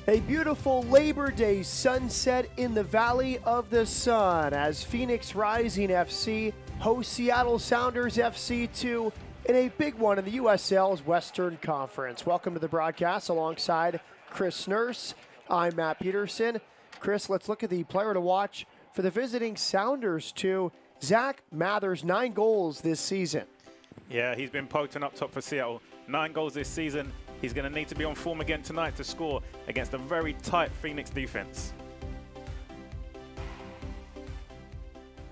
A beautiful Labor Day sunset in the Valley of the Sun as Phoenix Rising FC hosts Seattle Sounders FC 2 in a big one in the USL's Western Conference. Welcome to the broadcast alongside Chris Nurse. I'm Matt Peterson. Chris, let's look at the player to watch for the visiting Sounders 2. Zach Mathers, 9 goals this season. Yeah, he's been potent up top for Seattle. 9 goals this season. He's going to need to be on form again tonight to score against a very tight Phoenix defense.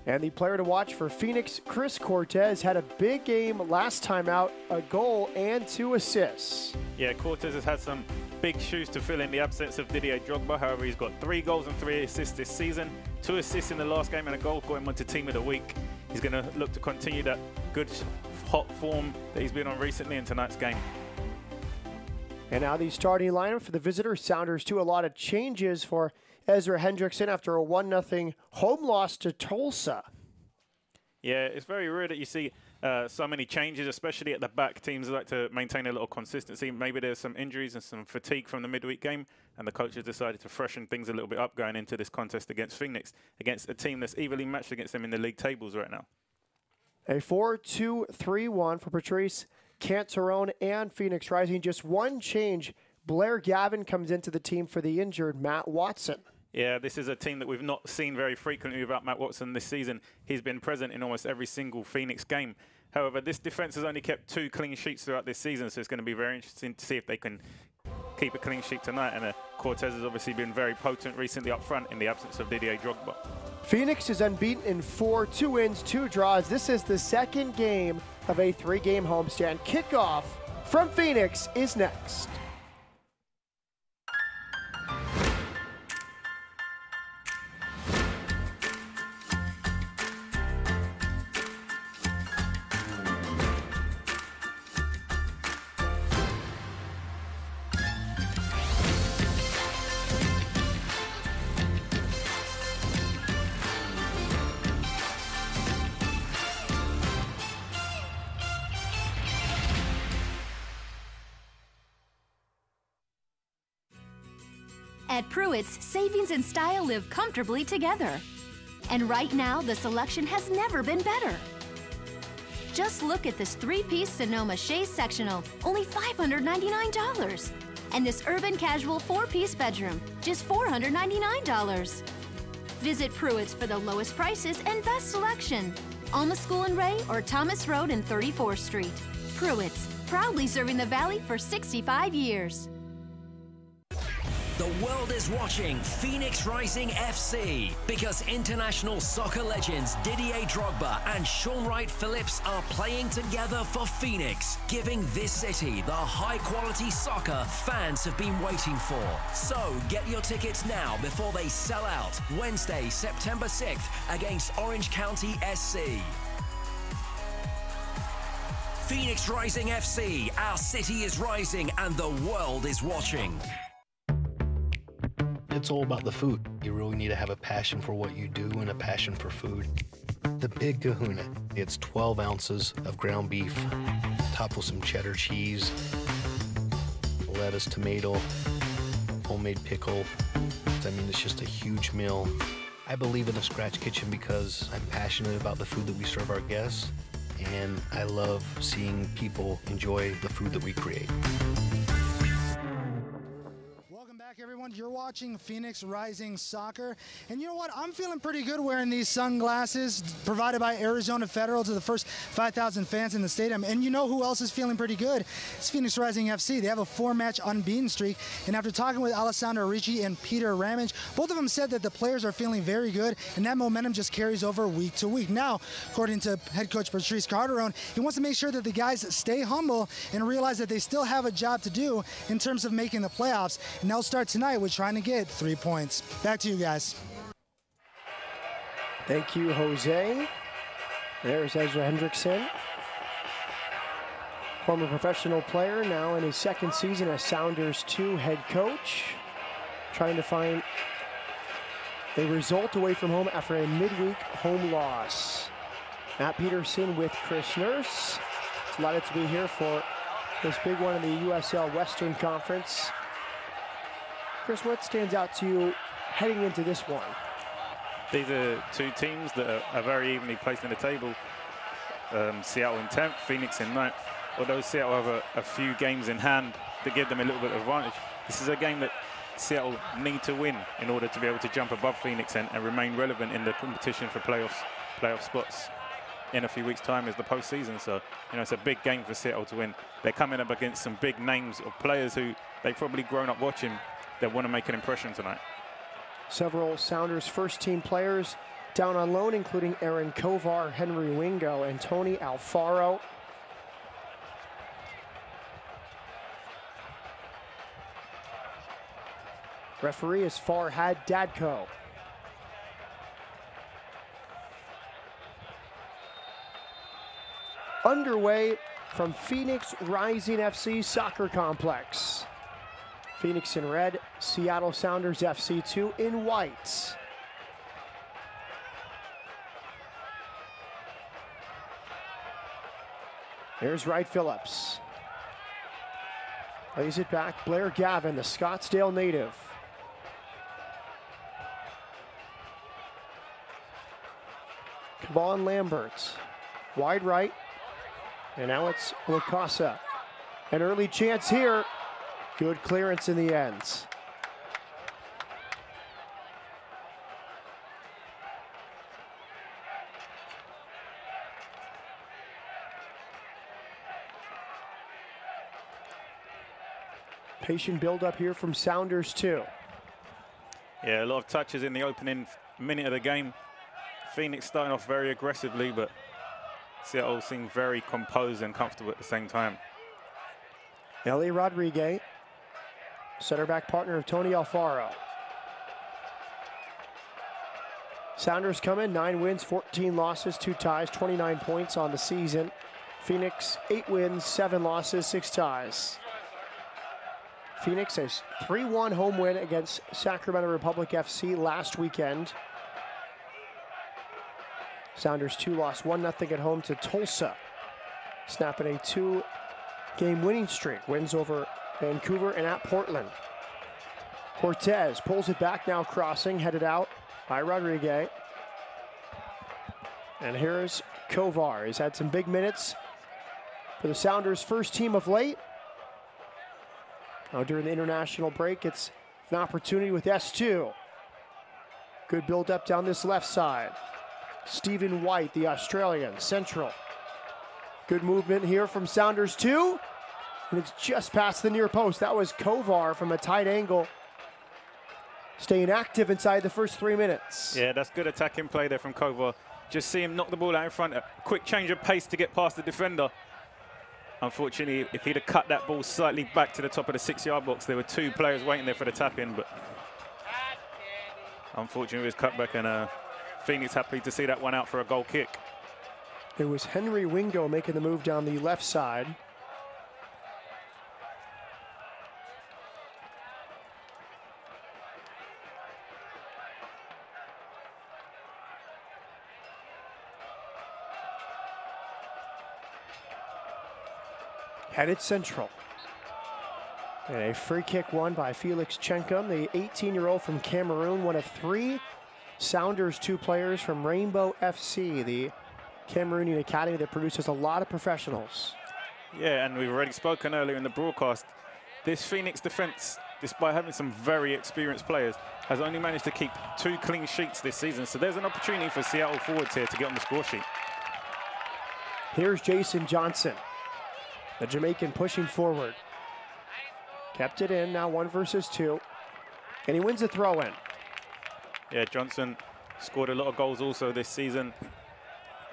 And the player to watch for Phoenix, Chris Cortez, had a big game last time out, a goal and 2 assists. Yeah, Cortez has had some big shoes to fill in the absence of Didier Drogba. However, he's got 3 goals and 3 assists this season, 2 assists in the last game and a goal, got him onto Team of the Week. He's going to look to continue that good, hot form that he's been on recently in tonight's game. And now the starting lineup for the visitor Sounders 2. A lot of changes for Ezra Hendrickson after a 1-0 home loss to Tulsa. Yeah, it's very rare that you see so many changes, especially at the back. Teams like to maintain a little consistency. Maybe there's some injuries and some fatigue from the midweek game, and the coaches decided to freshen things a little bit up going into this contest against Phoenix, against a team that's evenly matched against them in the league tables right now. A 4-2-3-1 for Patrice Cantarone and Phoenix Rising. Just one change. Blair Gavin comes into the team for the injured Matt Watson. Yeah, this is a team that we've not seen very frequently without Matt Watson this season. He's been present in almost every single Phoenix game. However, this defense has only kept 2 clean sheets throughout this season, so it's going to be very interesting to see if they can keep a clean sheet tonight. And Cortez has obviously been very potent recently up front in the absence of Didier Drogba. Phoenix is unbeaten in 4, 2 wins, 2 draws. This is the second game of a 3-game homestand. Kickoff from Phoenix is next. At Pruitt's, savings and style live comfortably together. And right now, the selection has never been better. Just look at this 3-piece Sonoma Chaise sectional, only $599. And this urban casual 4-piece bedroom, just $499. Visit Pruitt's for the lowest prices and best selection. Alma School and Ray or Thomas Road and 34th Street. Pruitt's, proudly serving the Valley for 65 years. The world is watching Phoenix Rising FC because international soccer legends Didier Drogba and Shaun Wright-Phillips are playing together for Phoenix, giving this city the high-quality soccer fans have been waiting for. So get your tickets now before they sell out. Wednesday, September 6th against Orange County SC. Phoenix Rising FC, our city is rising and the world is watching. It's all about the food. You really need to have a passion for what you do and a passion for food. The Big Kahuna, it's 12 ounces of ground beef, topped with some cheddar cheese, lettuce, tomato, homemade pickle. I mean, it's just a huge meal. I believe in a scratch kitchen because I'm passionate about the food that we serve our guests, and I love seeing people enjoy the food that we create. Everyone, you're watching Phoenix Rising Soccer, and you know what? I'm feeling pretty good wearing these sunglasses provided by Arizona Federal to the first 5,000 fans in the stadium. And you know who else is feeling pretty good? It's Phoenix Rising FC. They have a 4-match unbeaten streak, and after talking with Alessandro Ricci and Peter Ramage, both of them said that the players are feeling very good, and that momentum just carries over week to week. Now, according to head coach Patrice Cantarone, he wants to make sure that the guys stay humble and realize that they still have a job to do in terms of making the playoffs, and they'll start tonight with trying to get 3 points. Back to you guys. Thank you, Jose. There's Ezra Hendrickson, former professional player, now in his 2nd season as Sounders 2 head coach, trying to find a result away from home after a midweek home loss. Matt Peterson with Chris Nurse. It's delighted to be here for this big one in the USL Western Conference. Chris, what stands out to you heading into this one? These are two teams that are very evenly placed in the table. Seattle in 10th, Phoenix in 9th. Although Seattle have a few games in hand to give them a little bit of advantage, this is a game that Seattle need to win in order to be able to jump above Phoenix and remain relevant in the competition for playoff spots in a few weeks' time is the postseason. So, you know, it's a big game for Seattle to win. They're coming up against some big names of players who they've probably grown up watching that want to make an impression tonight. Several Sounders first-team players down on loan, including Aaron Kovar, Henry Wingo, and Tony Alfaro. Referee is Farhad Dadko. Underway from Phoenix Rising FC Soccer Complex. Phoenix in red, Seattle Sounders FC 2 in white. Here's Wright Phillips. Lays it back, Blair Gavin, the Scottsdale native. Kevon Lambert, wide right, and now it's Wakasa. An early chance here, good clearance in the ends. Patient build up here from Sounders too. Yeah, a lot of touches in the opening minute of the game. Phoenix starting off very aggressively, but Seattle seemed very composed and comfortable at the same time. Eli Rodriguez, center back partner of Tony Alfaro. Sounders come in, 9 wins, 14 losses, 2 ties, 29 points on the season. Phoenix, 8 wins, 7 losses, 6 ties. Phoenix has 3-1 home win against Sacramento Republic FC last weekend. Sounders 2 lost 1-0 at home to Tulsa, snapping a 2-game winning streak. Wins over Vancouver and at Portland. Cortez pulls it back now, crossing, headed out by Rodriguez. And here's Kovar. He's had some big minutes for the Sounders' first team of late. Now during the international break, it's an opportunity with S2. Good build up down this left side. Stephen White, the Australian, central. Good movement here from Sounders 2. And it's just past the near post. That was Kovar from a tight angle. Staying active inside the first 3 minutes. Yeah, that's good attacking play there from Kovar. Just see him knock the ball out in front. A quick change of pace to get past the defender. Unfortunately, if he'd have cut that ball slightly back to the top of the 6-yard box, there were 2 players waiting there for the tap-in, but unfortunately, it was cut back, and Phoenix happy to see that one out for a goal kick. It was Henry Wingo making the move down the left side. Headed central. And a free kick won by Felix Chenkum, the 18-year-old from Cameroon, one of 3 Sounders 2 players from Rainbow FC, the Cameroonian academy that produces a lot of professionals. Yeah, and we've already spoken earlier in the broadcast. This Phoenix defense, despite having some very experienced players, has only managed to keep 2 clean sheets this season. So there's an opportunity for Seattle forwards here to get on the score sheet. Here's Jason Johnson, the Jamaican pushing forward. Kept it in, now 1 versus 2. And he wins the throw-in. Yeah, Johnson scored a lot of goals also this season.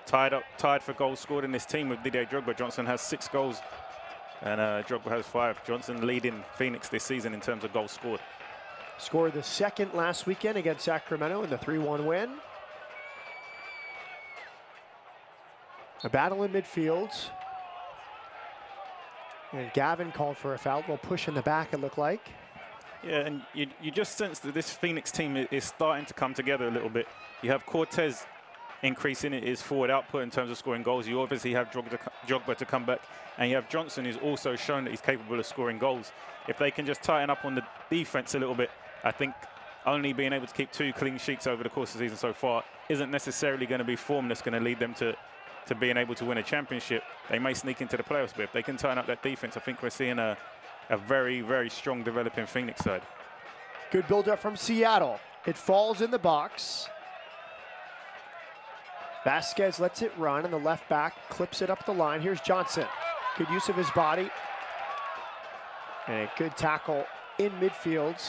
Tied for goals scored in this team with Didier Drogba. Johnson has 6 goals and Drogba has 5. Johnson leading Phoenix this season in terms of goals scored. Scored the 2nd last weekend against Sacramento in the 3-1 win. A battle in midfield. And Gavin called for a foul. We'll push in the back, it looked like. Yeah, and you just sense that this Phoenix team is starting to come together a little bit. You have Cortez increasing his forward output in terms of scoring goals. You obviously have Drogba to come back. And you have Johnson, who's also shown that he's capable of scoring goals. If they can just tighten up on the defense a little bit, I think only being able to keep 2 clean sheets over the course of the season so far isn't necessarily going to be form that's going to lead them to being able to win a championship. They may sneak into the playoffs, but if they can turn up that defense, I think we're seeing a very, very strong developing Phoenix side. Good build-up from Seattle. It falls in the box. Vasquez lets it run, and the left back clips it up the line. Here's Johnson. Good use of his body. And a good tackle in midfield.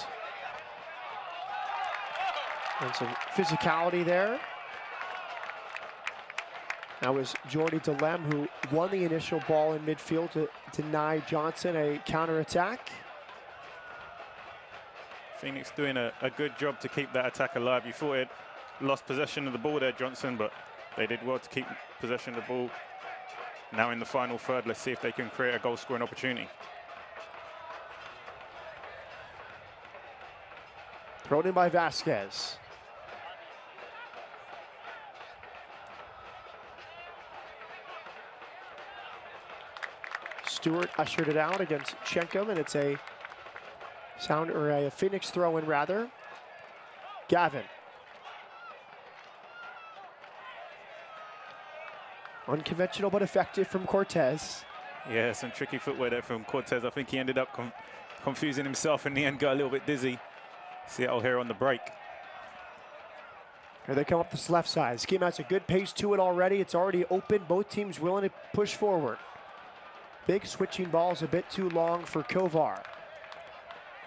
And some physicality there. That was Jordy Delem who won the initial ball in midfield to deny Johnson a counterattack. Phoenix doing a good job to keep that attack alive. You thought it lost possession of the ball there, Johnson, but they did well to keep possession of the ball. Now in the final third, let's see if they can create a goal-scoring opportunity. Thrown in by Vasquez. Stewart ushered it out against Chenkum, and it's a Phoenix throw-in rather. Gavin. Unconventional but effective from Cortez. Yeah, some tricky footwear there from Cortez. I think he ended up confusing himself in the end, got a little bit dizzy. Seattle here on the break. Here they come up this left side. This game has a good pace to it already. It's already open. Both teams willing to push forward. Big switching balls a bit too long for Kovar.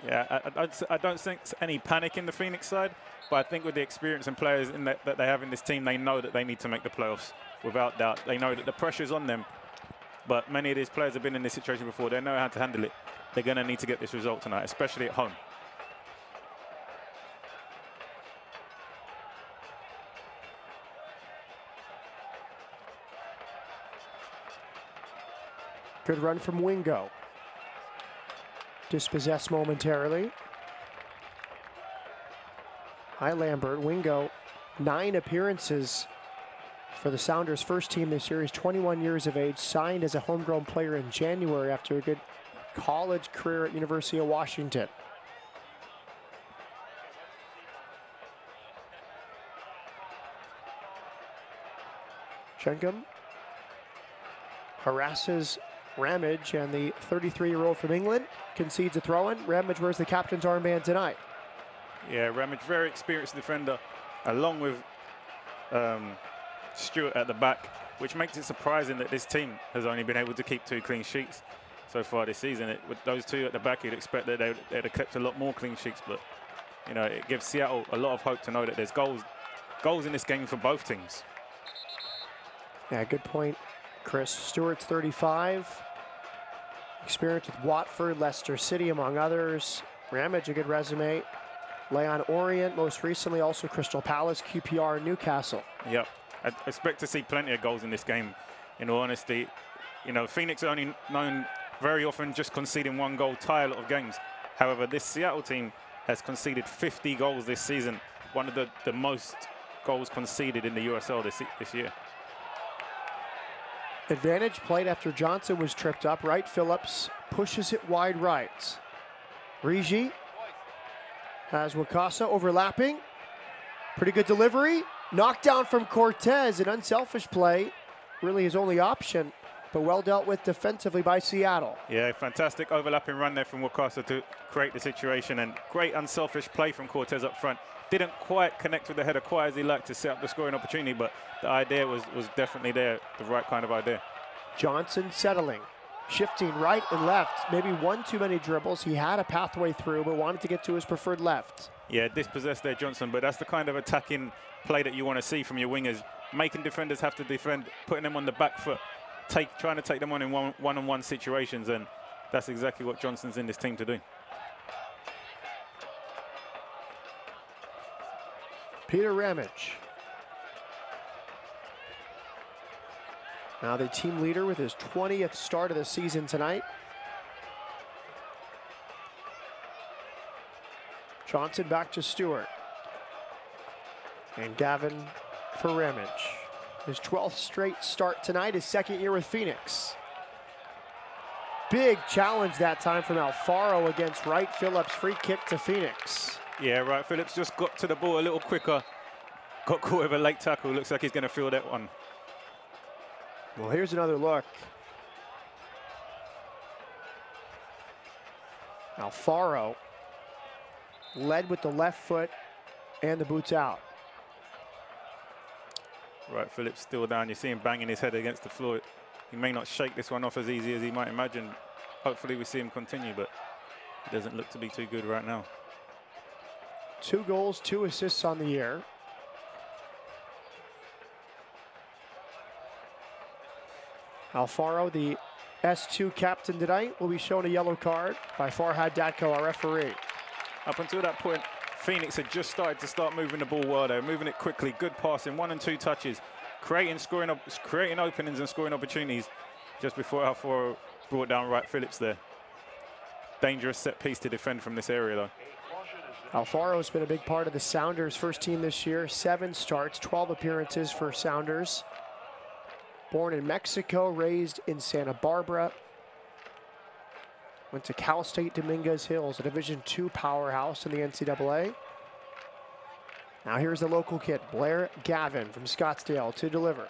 Yeah, I don't think any panic in the Phoenix side, but I think with the experience and players that they have in this team, they know that they need to make the playoffs without doubt. They know that the pressure's on them, but many of these players have been in this situation before. They know how to handle it. They're going to need to get this result tonight, especially at home. Good run from Wingo. Dispossessed momentarily. Hi, Lambert. Wingo, 9 appearances for the Sounders' first team this year. He's 21 years of age, signed as a homegrown player in January after a good college career at University of Washington. Chenkum harasses Ramage, and the 33-year-old from England concedes a throw-in. Ramage wears the captain's armband tonight. Yeah, Ramage, very experienced defender, along with Stewart at the back, which makes it surprising that this team has only been able to keep 2 clean sheets so far this season. With those 2 at the back, you'd expect that they'd have kept a lot more clean sheets, but you know, it gives Seattle a lot of hope to know that there's goals in this game for both teams. Yeah, good point, Chris. Stewart's 35. Experience with Watford, Leicester City, among others. Ramage, a good resume. Leon Orient, most recently also Crystal Palace, QPR, and Newcastle. Yep, I expect to see plenty of goals in this game, in all honesty. You know, Phoenix are only known very often just conceding 1 goal, tie a lot of games. However, this Seattle team has conceded 50 goals this season, one of the most goals conceded in the USL this year. Advantage played after Johnson was tripped up. Wright Phillips pushes it wide right. Rigi has Wakasa overlapping. Pretty good delivery. Knockdown from Cortez, an unselfish play. Really his only option, but well dealt with defensively by Seattle. Yeah, fantastic overlapping run there from Wakasa to create the situation, and great unselfish play from Cortez up front. Didn't quite connect with the header quite as he liked to set up the scoring opportunity, but the idea was definitely there, the right kind of idea. Johnson settling, shifting right and left. Maybe 1 too many dribbles. He had a pathway through, but wanted to get to his preferred left. Yeah, dispossessed there, Johnson, but that's the kind of attacking play that you want to see from your wingers. Making defenders have to defend, putting them on the back foot, trying to take them on in one-on-one situations, and that's exactly what Johnson's in this team to do. Peter Ramage. Now the team leader with his 20th start of the season tonight. Johnson back to Stewart. And Gavin for Ramage. His 12th straight start tonight, his 2nd year with Phoenix. Big challenge that time from Alfaro against Wright Phillips. Free kick to Phoenix. Yeah, Wright Phillips just got to the ball a little quicker. Got caught with a late tackle. Looks like he's going to feel that one. Well, here's another look. Alfaro led with the left foot and the boots out. Wright Phillips still down. You see him banging his head against the floor. He may not shake this one off as easy as he might imagine. Hopefully we see him continue, but it doesn't look to be too good right now. 2 goals, 2 assists on the year. Alfaro, the S2 captain tonight, will be shown a yellow card by Farhad Datko, our referee. Up until that point, Phoenix had just started to moving the ball well. They were moving it quickly, good passing, 1 and 2 touches, creating openings and scoring opportunities just before Alfaro brought down Wright Phillips there. Dangerous set piece to defend from this area though. Alfaro's been a big part of the Sounders first team this year. 7 starts, 12 appearances for Sounders. Born in Mexico, raised in Santa Barbara. Went to Cal State Dominguez Hills, a Division II powerhouse in the NCAA. Now here's the local kid, Blair Gavin from Scottsdale to deliver.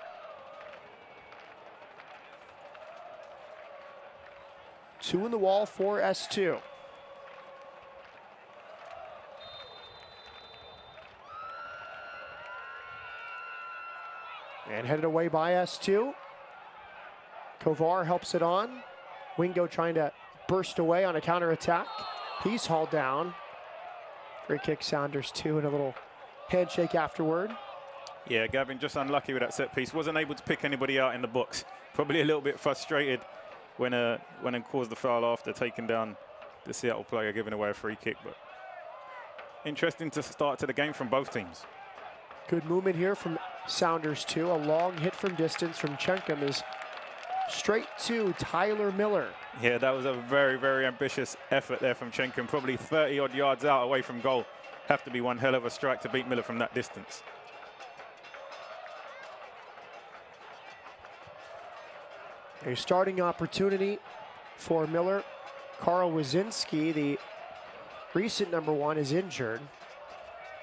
Two in the wall for S2. And headed away by S2. Kovar helps it on. Wingo trying to burst away on a counterattack. He's hauled down. Free kick, Sounders 2, and a little handshake afterward. Yeah, Gavin just unlucky with that set piece. Wasn't able to pick anybody out in the box. Probably a little bit frustrated when he caused the foul after taking down the Seattle player, giving away a free kick. But interesting to start to the game from both teams. Good movement here from Sounders 2. A long hit from distance from Chenkum is straight to Tyler Miller. Yeah, that was a very, very ambitious effort there from Chenkum. Probably 30-odd yards out away from goal. Have to be one hell of a strike to beat Miller from that distance. A starting opportunity for Miller. Carl Wazinski, the recent #1, is injured.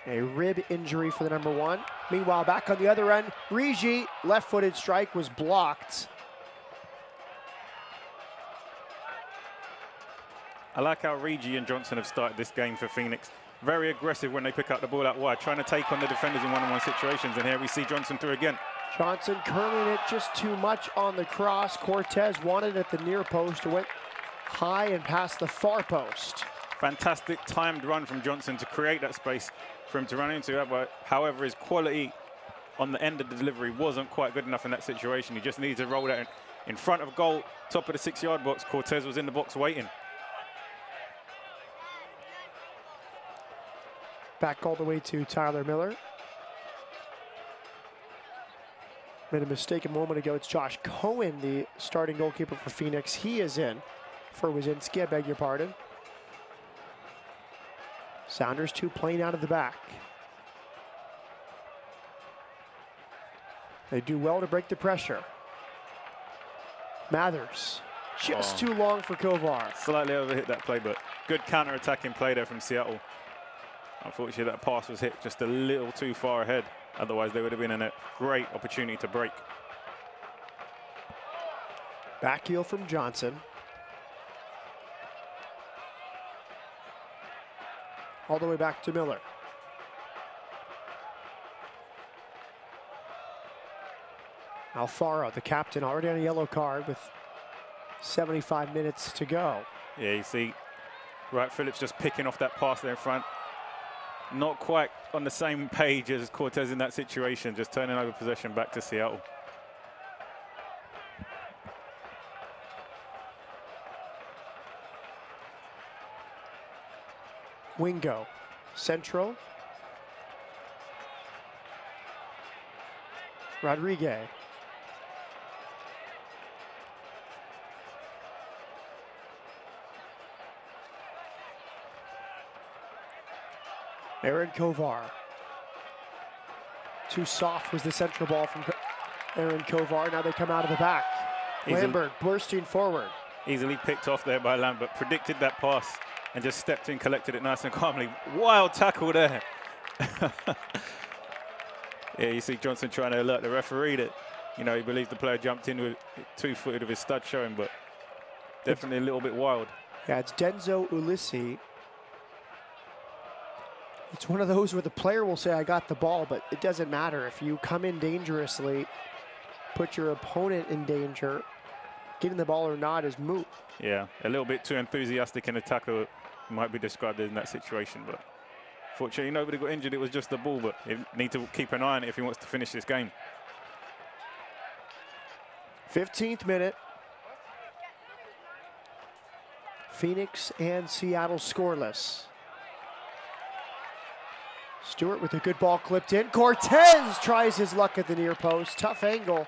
A rib injury for the #1. Meanwhile, back on the other end, Rigi, left-footed strike was blocked. I like how Rigi and Johnson have started this game for Phoenix. Very aggressive when they pick up the ball out wide, trying to take on the defenders in one-on-one situations. And here we see Johnson through again. Johnson curling it just too much on the cross. Cortez wanted it at the near post. It went high and past the far post. Fantastic timed run from Johnson to create that space for him to run into. However, his quality on the end of the delivery wasn't quite good enough in that situation. He just needed to roll that in front of goal, top of the 6-yard box. Cortez was in the box waiting. Back all the way to Tyler Miller. Made a mistake a moment ago. It's Josh Cohen, the starting goalkeeper for Phoenix. He is in for Wazinski, I beg your pardon. Sounders 2 playing out of the back. They do well to break the pressure. Mathers, just too long for Kovar. Slightly overhit that play, but good counter-attacking play there from Seattle. Unfortunately, that pass was hit just a little too far ahead. Otherwise, they would have been in a great opportunity to break. Back heel from Johnson. All the way back to Miller. Alfaro, the captain, already on a yellow card with 75 minutes to go. Yeah, you see Wright Phillips just picking off that pass there in front. Not quite on the same page as Cortez in that situation, just turning over possession back to Seattle. Wingo, central. Rodriguez. Aaron Kovar. Too soft was the central ball from Aaron Kovar. Now they come out of the back. Lambert bursting forward. Easily picked off there by Lambert, predicted that pass and just stepped in, collected it nice and calmly. Wild tackle there. Yeah, you see Johnson trying to alert the referee that, you know, he believes the player jumped in with 2-footed with his stud showing, but definitely a little bit wild. Yeah, it's Denzo Ulisi. It's one of those where the player will say, I got the ball, but it doesn't matter. If you come in dangerously, put your opponent in danger, getting the ball or not is moot. Yeah, a little bit too enthusiastic in the tackle might be described in that situation, but fortunately nobody got injured. It was just the ball, but he need to keep an eye on it if he wants to finish this game. 15th minute. Phoenix and Seattle scoreless. Stewart with a good ball clipped in. Cortez tries his luck at the near post. Tough angle.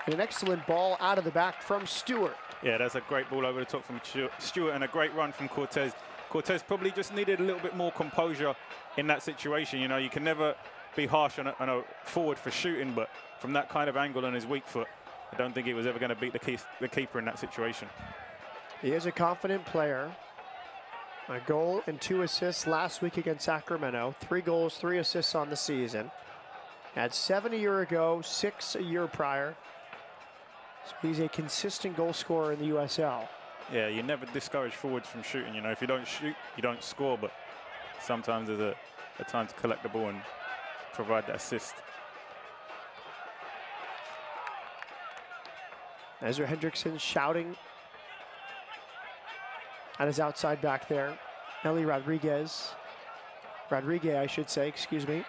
And an excellent ball out of the back from Stewart. Yeah, that's a great ball over the top from Stewart and a great run from Cortez. Cortez probably just needed a little bit more composure in that situation. You know, you can never be harsh on a forward for shooting, but from that kind of angle on his weak foot, I don't think he was ever going to beat the keeper in that situation. He is a confident player. A goal and 2 assists last week against Sacramento. 3 goals, 3 assists on the season. Had 7 a year ago, 6 a year prior. So he's a consistent goal scorer in the USL. Yeah, you never discourage forwards from shooting. You know, if you don't shoot, you don't score, but sometimes there's a time to collect the ball and provide that assist. Ezra Hendrickson shouting at his outside back there. Nelly Rodriguez, I should say, excuse me.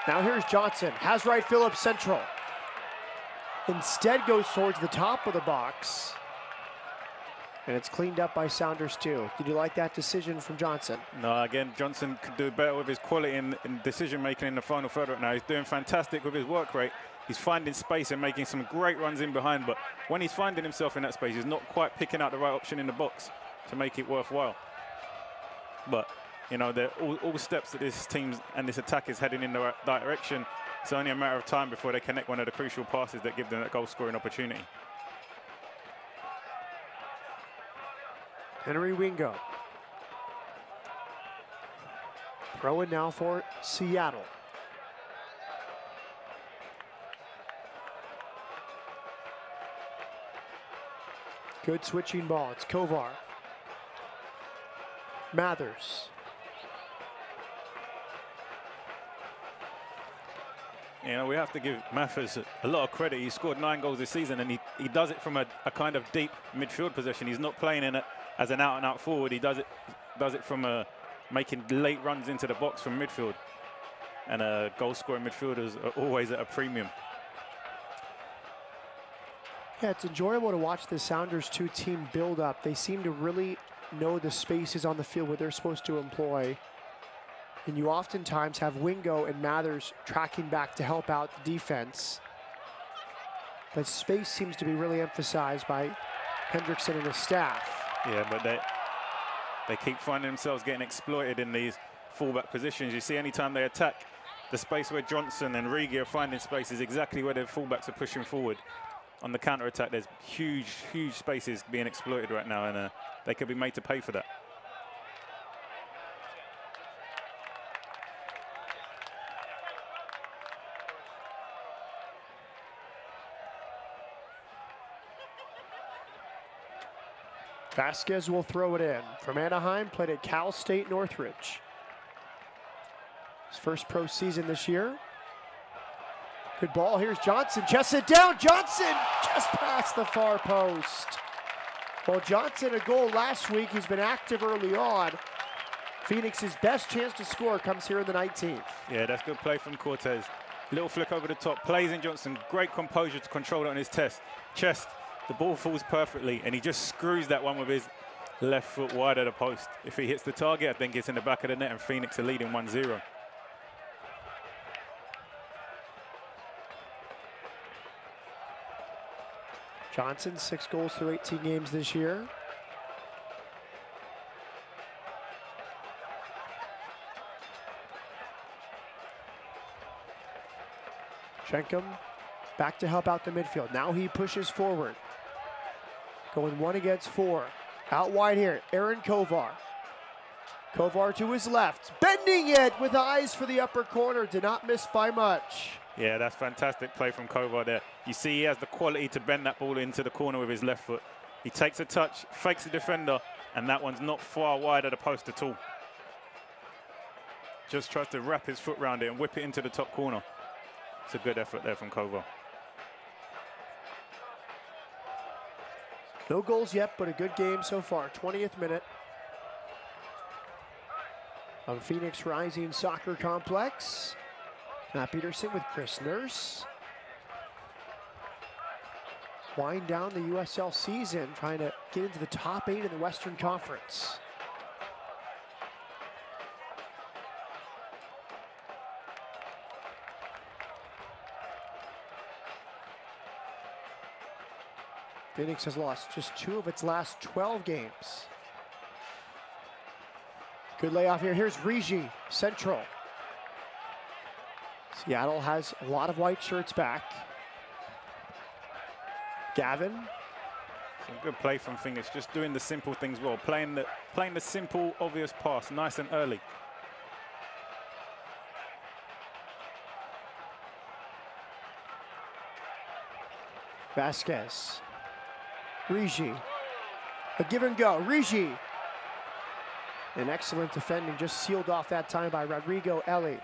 Now here's Johnson, has Wright Phillips central. Instead goes towards the top of the box. And it's cleaned up by Sounders too. Did you like that decision from Johnson? No, again, Johnson could do better with his quality in decision making in the final third right now. He's doing fantastic with his work rate. He's finding space and making some great runs in behind, but when he's finding himself in that space, he's not quite picking out the right option in the box to make it worthwhile. But, you know, they're all steps that this team and this attack is heading in the right direction. It's only a matter of time before they connect one of the crucial passes that give them that goal-scoring opportunity. Henry Wingo. Throw in now for Seattle. Good switching ball. It's Kovar. Mathers. You know, we have to give Mathers a lot of credit. He scored 9 goals this season, and he does it from a kind of deep midfield position. He's not playing in it as an out-and-out forward. He does it from making late runs into the box from midfield. And goal-scoring midfielders are always at a premium. Yeah, it's enjoyable to watch the Sounders 2 team build up. They seem to really know the spaces on the field where they're supposed to employ. And you oftentimes have Wingo and Mathers tracking back to help out the defense. But space seems to be really emphasized by Hendrickson and his staff. Yeah, but they keep finding themselves getting exploited in these fullback positions. You see, anytime they attack, the space where Johnson and Rigi are finding space is exactly where their fullbacks are pushing forward. On the counter-attack, there's huge spaces being exploited right now, and they could be made to pay for that. Vasquez will throw it in. From Anaheim, played at Cal State Northridge. His first pro season this year. Good ball, here's Johnson, chests it down, Johnson just past the far post. Well, Johnson, a goal last week, he's been active early on. Phoenix's best chance to score comes here in the 19th. Yeah, that's good play from Cortez. Little flick over the top, plays in Johnson, great composure to control it on his chest. The ball falls perfectly, and he just screws that one with his left foot wide of the post. If he hits the target, I think it's in the back of the net, and Phoenix are leading 1-0. Johnson, 6 goals through 18 games this year. Schenkum back to help out the midfield. Now he pushes forward. Going 1 against 4. Out wide here, Aaron Kovar. Kovar to his left, bending it with eyes for the upper corner. Did not miss by much. Yeah, that's fantastic play from Kovar there. You see he has the quality to bend that ball into the corner with his left foot. He takes a touch, fakes the defender, and that one's not far wide of the post at all. Just tries to wrap his foot around it and whip it into the top corner. It's a good effort there from Kovar. No goals yet, but a good game so far. 20th minute of Phoenix Rising Soccer Complex. Matt Peterson with Chris Nurse. Wind down the USL season, trying to get into the top 8 in the Western Conference. Phoenix has lost just 2 of its last 12 games. Good layoff here. Here's Rigi, central. Seattle has a lot of white shirts back. Gavin. Some good play from Phoenix, just doing the simple things well. Playing the simple, obvious pass, nice and early. Vasquez. Rigi. A give and go. Rigi. An excellent defending, just sealed off that time by Rodrigo Eli.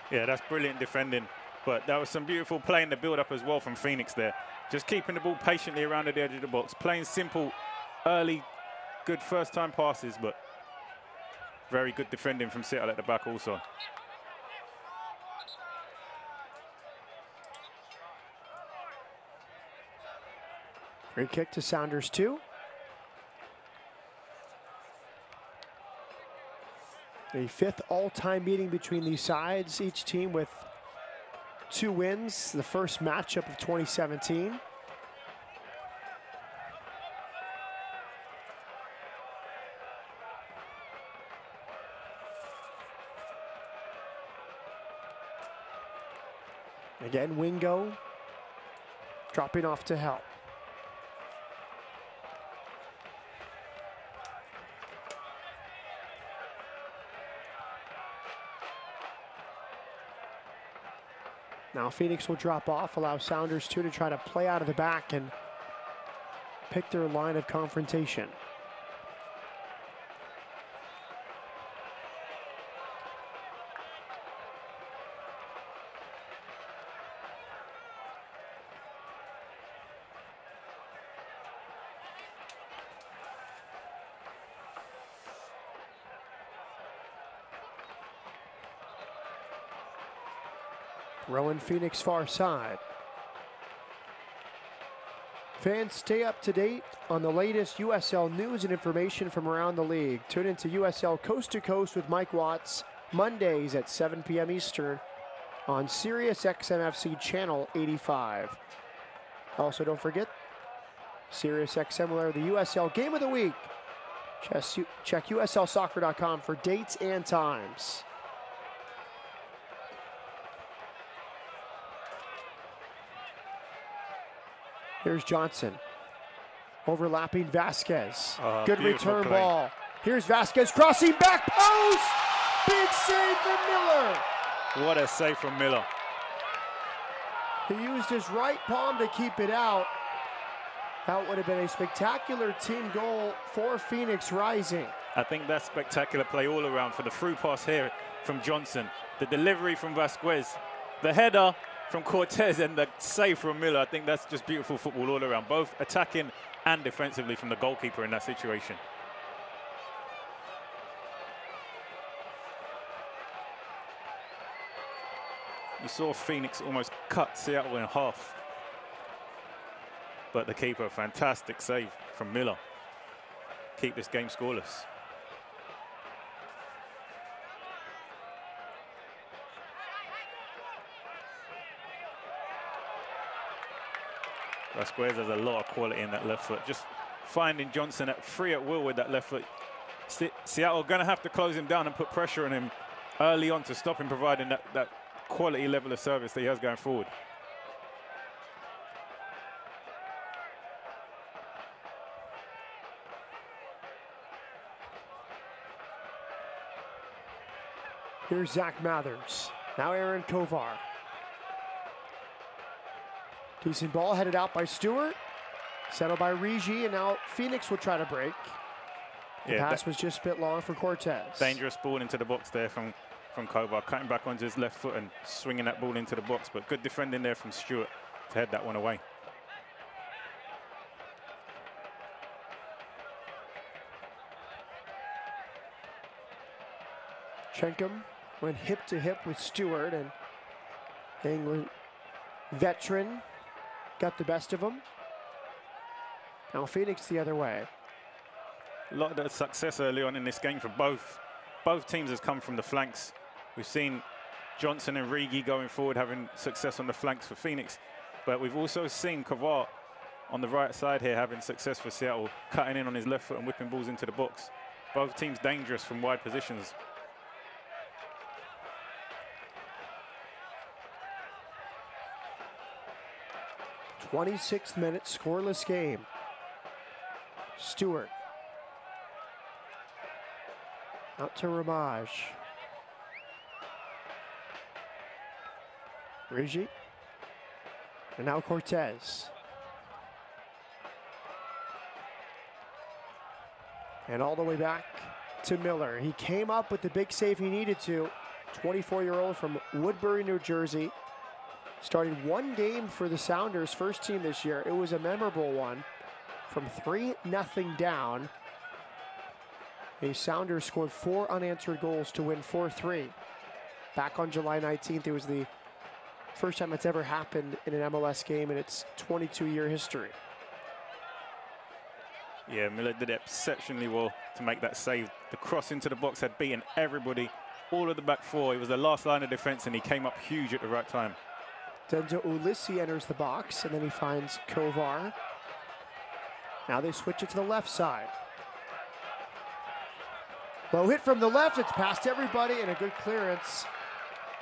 Yeah, that's brilliant defending. But that was some beautiful play in the build-up as well from Phoenix there. Just keeping the ball patiently around the edge of the box. Playing simple, early, good first-time passes, but very good defending from Seattle at the back also. Free kick to Sounders 2. A 5th all-time meeting between these sides, each team with 2 wins, the first matchup of 2017. Again, Wingo dropping off to help. Now Phoenix will drop off, allow Sounders 2 to try to play out of the back and pick their line of confrontation. Rowan Phoenix far side. Fans, stay up to date on the latest USL news and information from around the league. Tune into USL Coast to Coast with Mike Watts, Mondays at 7 p.m. Eastern on Sirius XM-FC Channel 85. Also, don't forget, Sirius XM will air the USL Game of the Week. Check USLsoccer.com for dates and times. Here's Johnson. Overlapping Vasquez. Good return play. ball. Here's Vasquez crossing back post. Big save from Miller. What a save from Miller. He used his right palm to keep it out. That would have been a spectacular team goal for Phoenix Rising. I think that's spectacular play all around for the through pass here from Johnson. The delivery from Vasquez. The header from Cortez and the save from Miller. I think that's just beautiful football all around, both attacking and defensively from the goalkeeper in that situation. You saw Phoenix almost cut Seattle in half. But the keeper, fantastic save from Miller. Keep this game scoreless. Vasquez has a lot of quality in that left foot. Just finding Johnson free at will with that left foot. Seattle going to have to close him down and put pressure on him early on to stop him providing that quality level of service that he has going forward. Here's Zach Mathers. Now Aaron Kovar. Decent ball headed out by Stewart. Settled by Rigi, and now Phoenix will try to break. The pass was just a bit long for Cortez. Dangerous ball into the box there from Kovar, cutting back onto his left foot and swinging that ball into the box. But good defending there from Stewart to head that one away. Chenkum went hip to hip with Stewart, and England veteran got the best of him. Now Phoenix the other way. A lot of the success early on in this game for both teams has come from the flanks. We've seen Johnson and Rigi going forward having success on the flanks for Phoenix, but we've also seen Kovar on the right side here having success for Seattle, cutting in on his left foot and whipping balls into the box. Both teams dangerous from wide positions. '26th minute, scoreless game. Stewart. Out to Ramage. Rigi. And now Cortez. And all the way back to Miller. He came up with the big save he needed to. 24-year-old from Woodbury, New Jersey. Started one game for the Sounders, first team this year. It was a memorable one. From 3-0 down, the Sounders scored 4 unanswered goals to win 4-3. Back on July 19th, it was the first time it's ever happened in an MLS game in its 22-year history. Yeah, Miller did exceptionally well to make that save. The cross into the box had beaten everybody, all of the back four. It was the last line of defense, and he came up huge at the right time. Denzel Ulissi enters the box, and then he finds Kovar. Now they switch it to the left side. Low hit from the left, it's past everybody, and a good clearance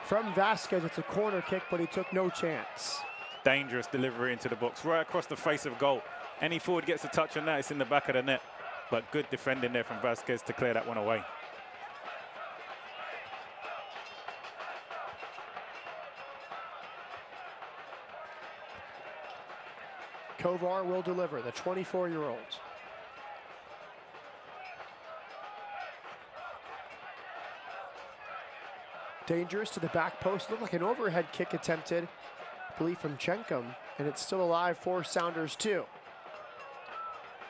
from Vasquez. It's a corner kick, but he took no chance. Dangerous delivery into the box, right across the face of goal. Any forward gets a touch on that, it's in the back of the net. But good defending there from Vasquez to clear that one away. Kovar will deliver, the 24-year-old. Dangerous to the back post. Looked like an overhead kick attempted, I believe, from Chenkum, and it's still alive for Sounders 2.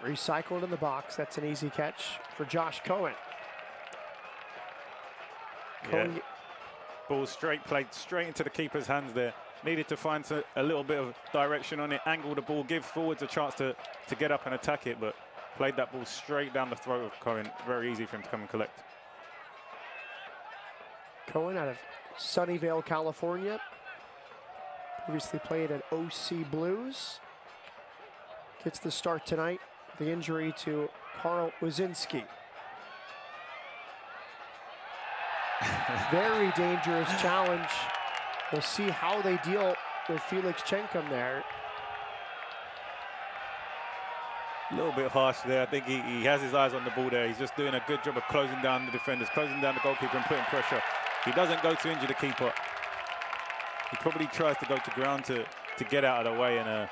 Recycled in the box. That's an easy catch for Josh Cohen. Yeah. Ball played straight into the keeper's hands there. Needed to find a little bit of direction on it, angle the ball, give forwards a chance to get up and attack it, but played that ball straight down the throat of Cohen. Very easy for him to come and collect. Cohen out of Sunnyvale, California. Previously played at OC Blues. Gets the start tonight. The injury to Carl Wazinski. Very dangerous challenge. We'll see how they deal with Felix Chenkum there. A little bit harsh there. I think he has his eyes on the ball there. He's just doing a good job of closing down the defenders, closing down the goalkeeper and putting pressure. He doesn't go to injure the keeper. He probably tries to go to ground to get out of the way, and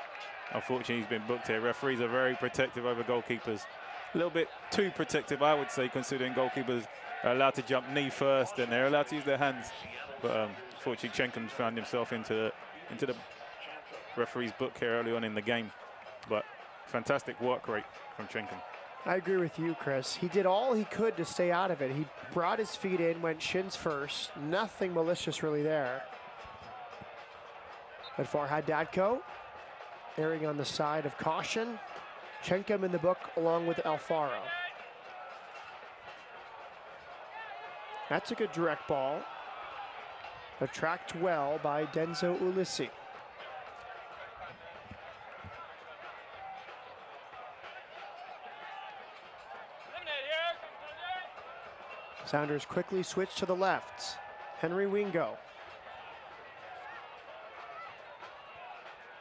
unfortunately he's been booked here. Referees are very protective over goalkeepers. A little bit too protective, I would say, considering goalkeepers are allowed to jump knee first and they're allowed to use their hands. But unfortunately Chenkum's found himself into the referee's book here early on in the game. But fantastic work rate from Chenkum. I agree with you, Chris. He did all he could to stay out of it. He brought his feet in, went shins first. Nothing malicious really there. But Farhad Dadko erring on the side of caution. Chenkum in the book along with Alfaro. That's a good direct ball. Tracked well by Denzo Ulissi. Sounders quickly switch to the left. Henry Wingo.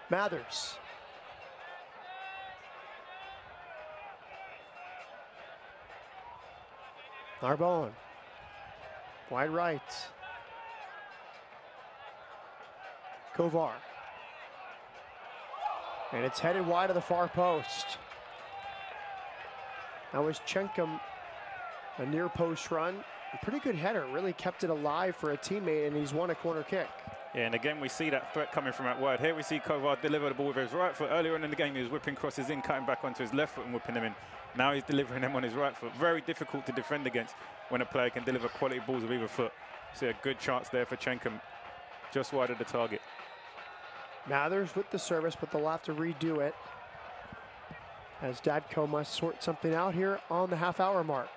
Mathers. Narbonne. Wide right. Kovar. And it's headed wide of the far post. That was Chenkum, a near post run. A pretty good header, really kept it alive for a teammate, and he's won a corner kick. Yeah, and again, we see that threat coming from out wide. Here we see Kovar deliver the ball with his right foot. Earlier on in the game, he was whipping crosses in, cutting back onto his left foot and whipping them in. Now he's delivering them on his right foot. Very difficult to defend against when a player can deliver quality balls with either foot. See a good chance there for Chenkum, just wide of the target. Mathers with the service, but they'll have to redo it, as Dadko must sort something out here on the half-hour mark.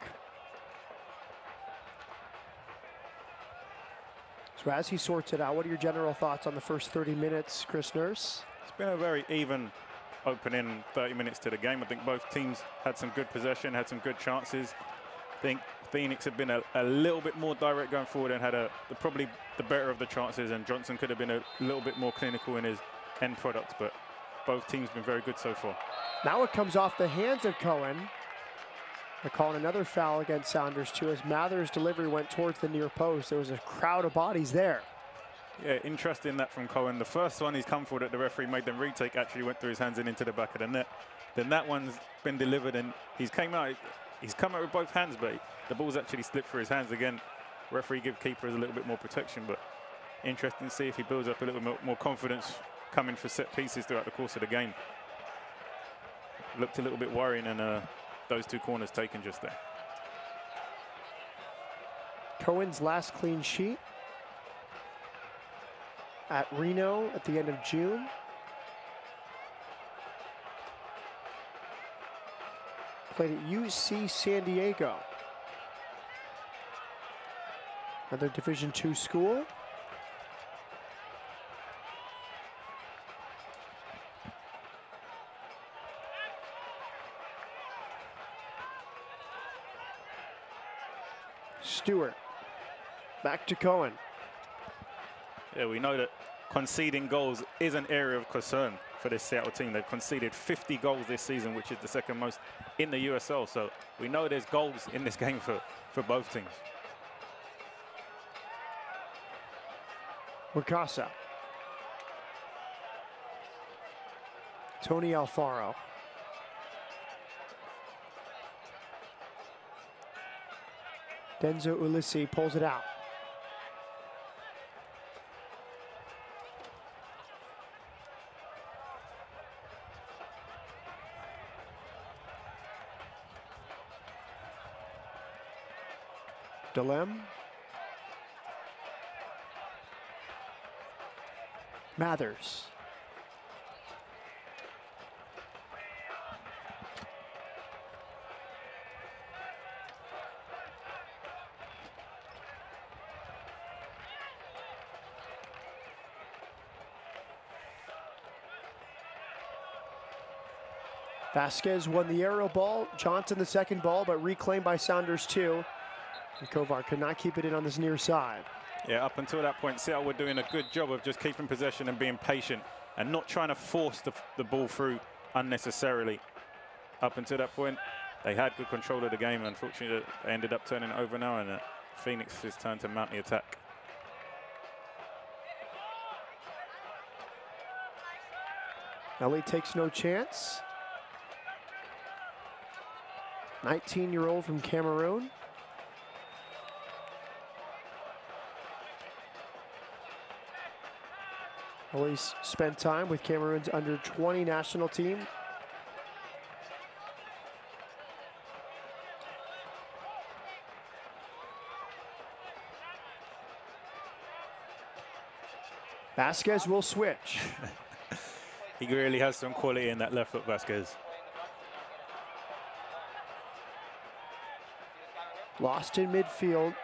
So as he sorts it out, what are your general thoughts on the first 30 minutes, Chris Nurse? It's been a very even opening 30 minutes to the game. I think both teams had some good possession, had some good chances. I think Phoenix have been a little bit more direct going forward and had probably the better of the chances, and Johnson could have been a little bit more clinical in his end product, but both teams have been very good so far. Now it comes off the hands of Cohen. They're calling another foul against Sounders too, as Mathers' delivery went towards the near post. There was a crowd of bodies there. Yeah, interesting that from Cohen. The first one he's come for that the referee made them retake actually went through his hands and into the back of the net. Then that one's been delivered and he's come out with both hands, but the ball's actually slipped through his hands again. Referee give keepers a little bit more protection, but interesting to see if he builds up a little bit more confidence coming for set pieces throughout the course of the game. Looked a little bit worrying, and those two corners taken just there. Cohen's last clean sheet at Reno at the end of June. Played at UC San Diego, another Division II school. Stewart, back to Cohen. Yeah, we know that conceding goals is an area of concern for this Seattle team. They've conceded 50 goals this season, which is the second most in the USL. So we know there's goals in this game for both teams. Wakasa. Tony Alfaro. Denzo Ulisi pulls it out. Delem. Mathers. Vasquez won the aerial ball, Johnson the second ball, but reclaimed by Sounders too. And Kovar could not keep it in on this near side. Yeah, up until that point, Seattle were doing a good job of just keeping possession and being patient and not trying to force the ball through unnecessarily. Up until that point, they had good control of the game. Unfortunately, they ended up turning it over now, and Phoenix is turned to mount the attack. Ellie takes no chance. 19-year-old from Cameroon. Always spent time with Cameroon's under-20 national team. Vasquez will switch. He really has some quality in that left foot, Vasquez. Lost in midfield.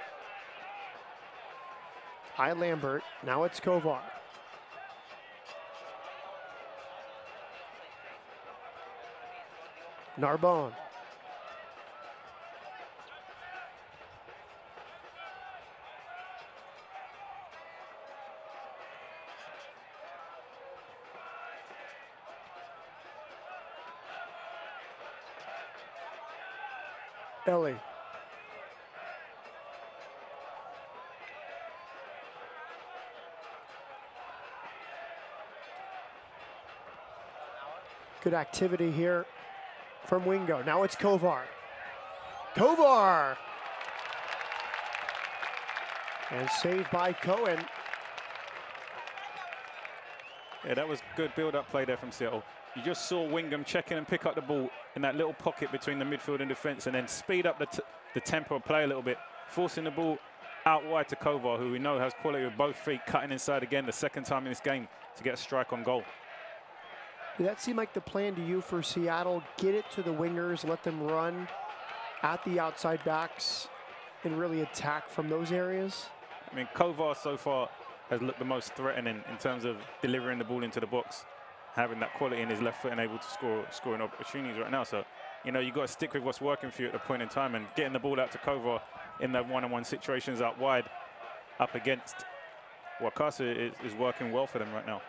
High Lambert. Now it's Kovar. Narbonne. Ellie. Good activity here from Wingo. Now it's Kovar. Kovar! And saved by Cohen. Yeah, that was good build-up play there from Seattle. You just saw Wingham check in and pick up the ball in that little pocket between the midfield and defence, and then speed up the tempo of play a little bit, forcing the ball out wide to Kovar, who we know has quality with both feet, cutting inside again the second time in this game to get a strike on goal. Did that seem like the plan to you for Seattle? Get it to the wingers, let them run at the outside backs and really attack from those areas? I mean, Kovar so far has looked the most threatening in terms of delivering the ball into the box, having that quality in his left foot and able to scoring opportunities right now. So, you know, you've got to stick with what's working for you at the point in time, and getting the ball out to Kovar in the one-on-one situations out wide up against Wakasa is working well for them right now.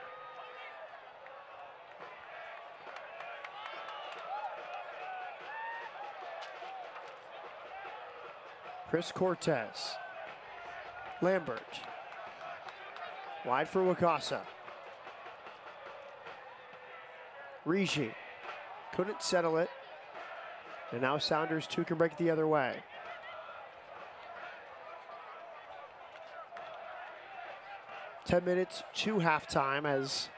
Chris Cortez. Lambert. Wide for Wakasa. Rigi couldn't settle it. And now Sounders 2 can break it the other way. Ten minutes to halftime as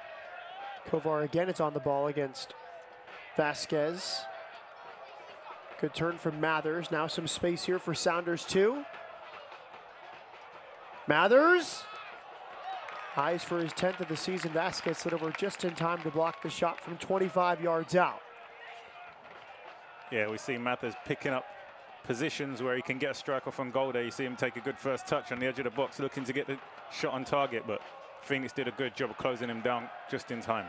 Kovar again is on the ball against Vasquez. Good turn from Mathers. Now some space here for Sounders 2. Mathers. Eyes for his 10th of the season. Vasquez slid over just in time to block the shot from 25 yards out. Yeah, we see Mathers picking up positions where he can get a strike off on goal there. You see him take a good first touch on the edge of the box, looking to get the shot on target, but Phoenix did a good job of closing him down just in time.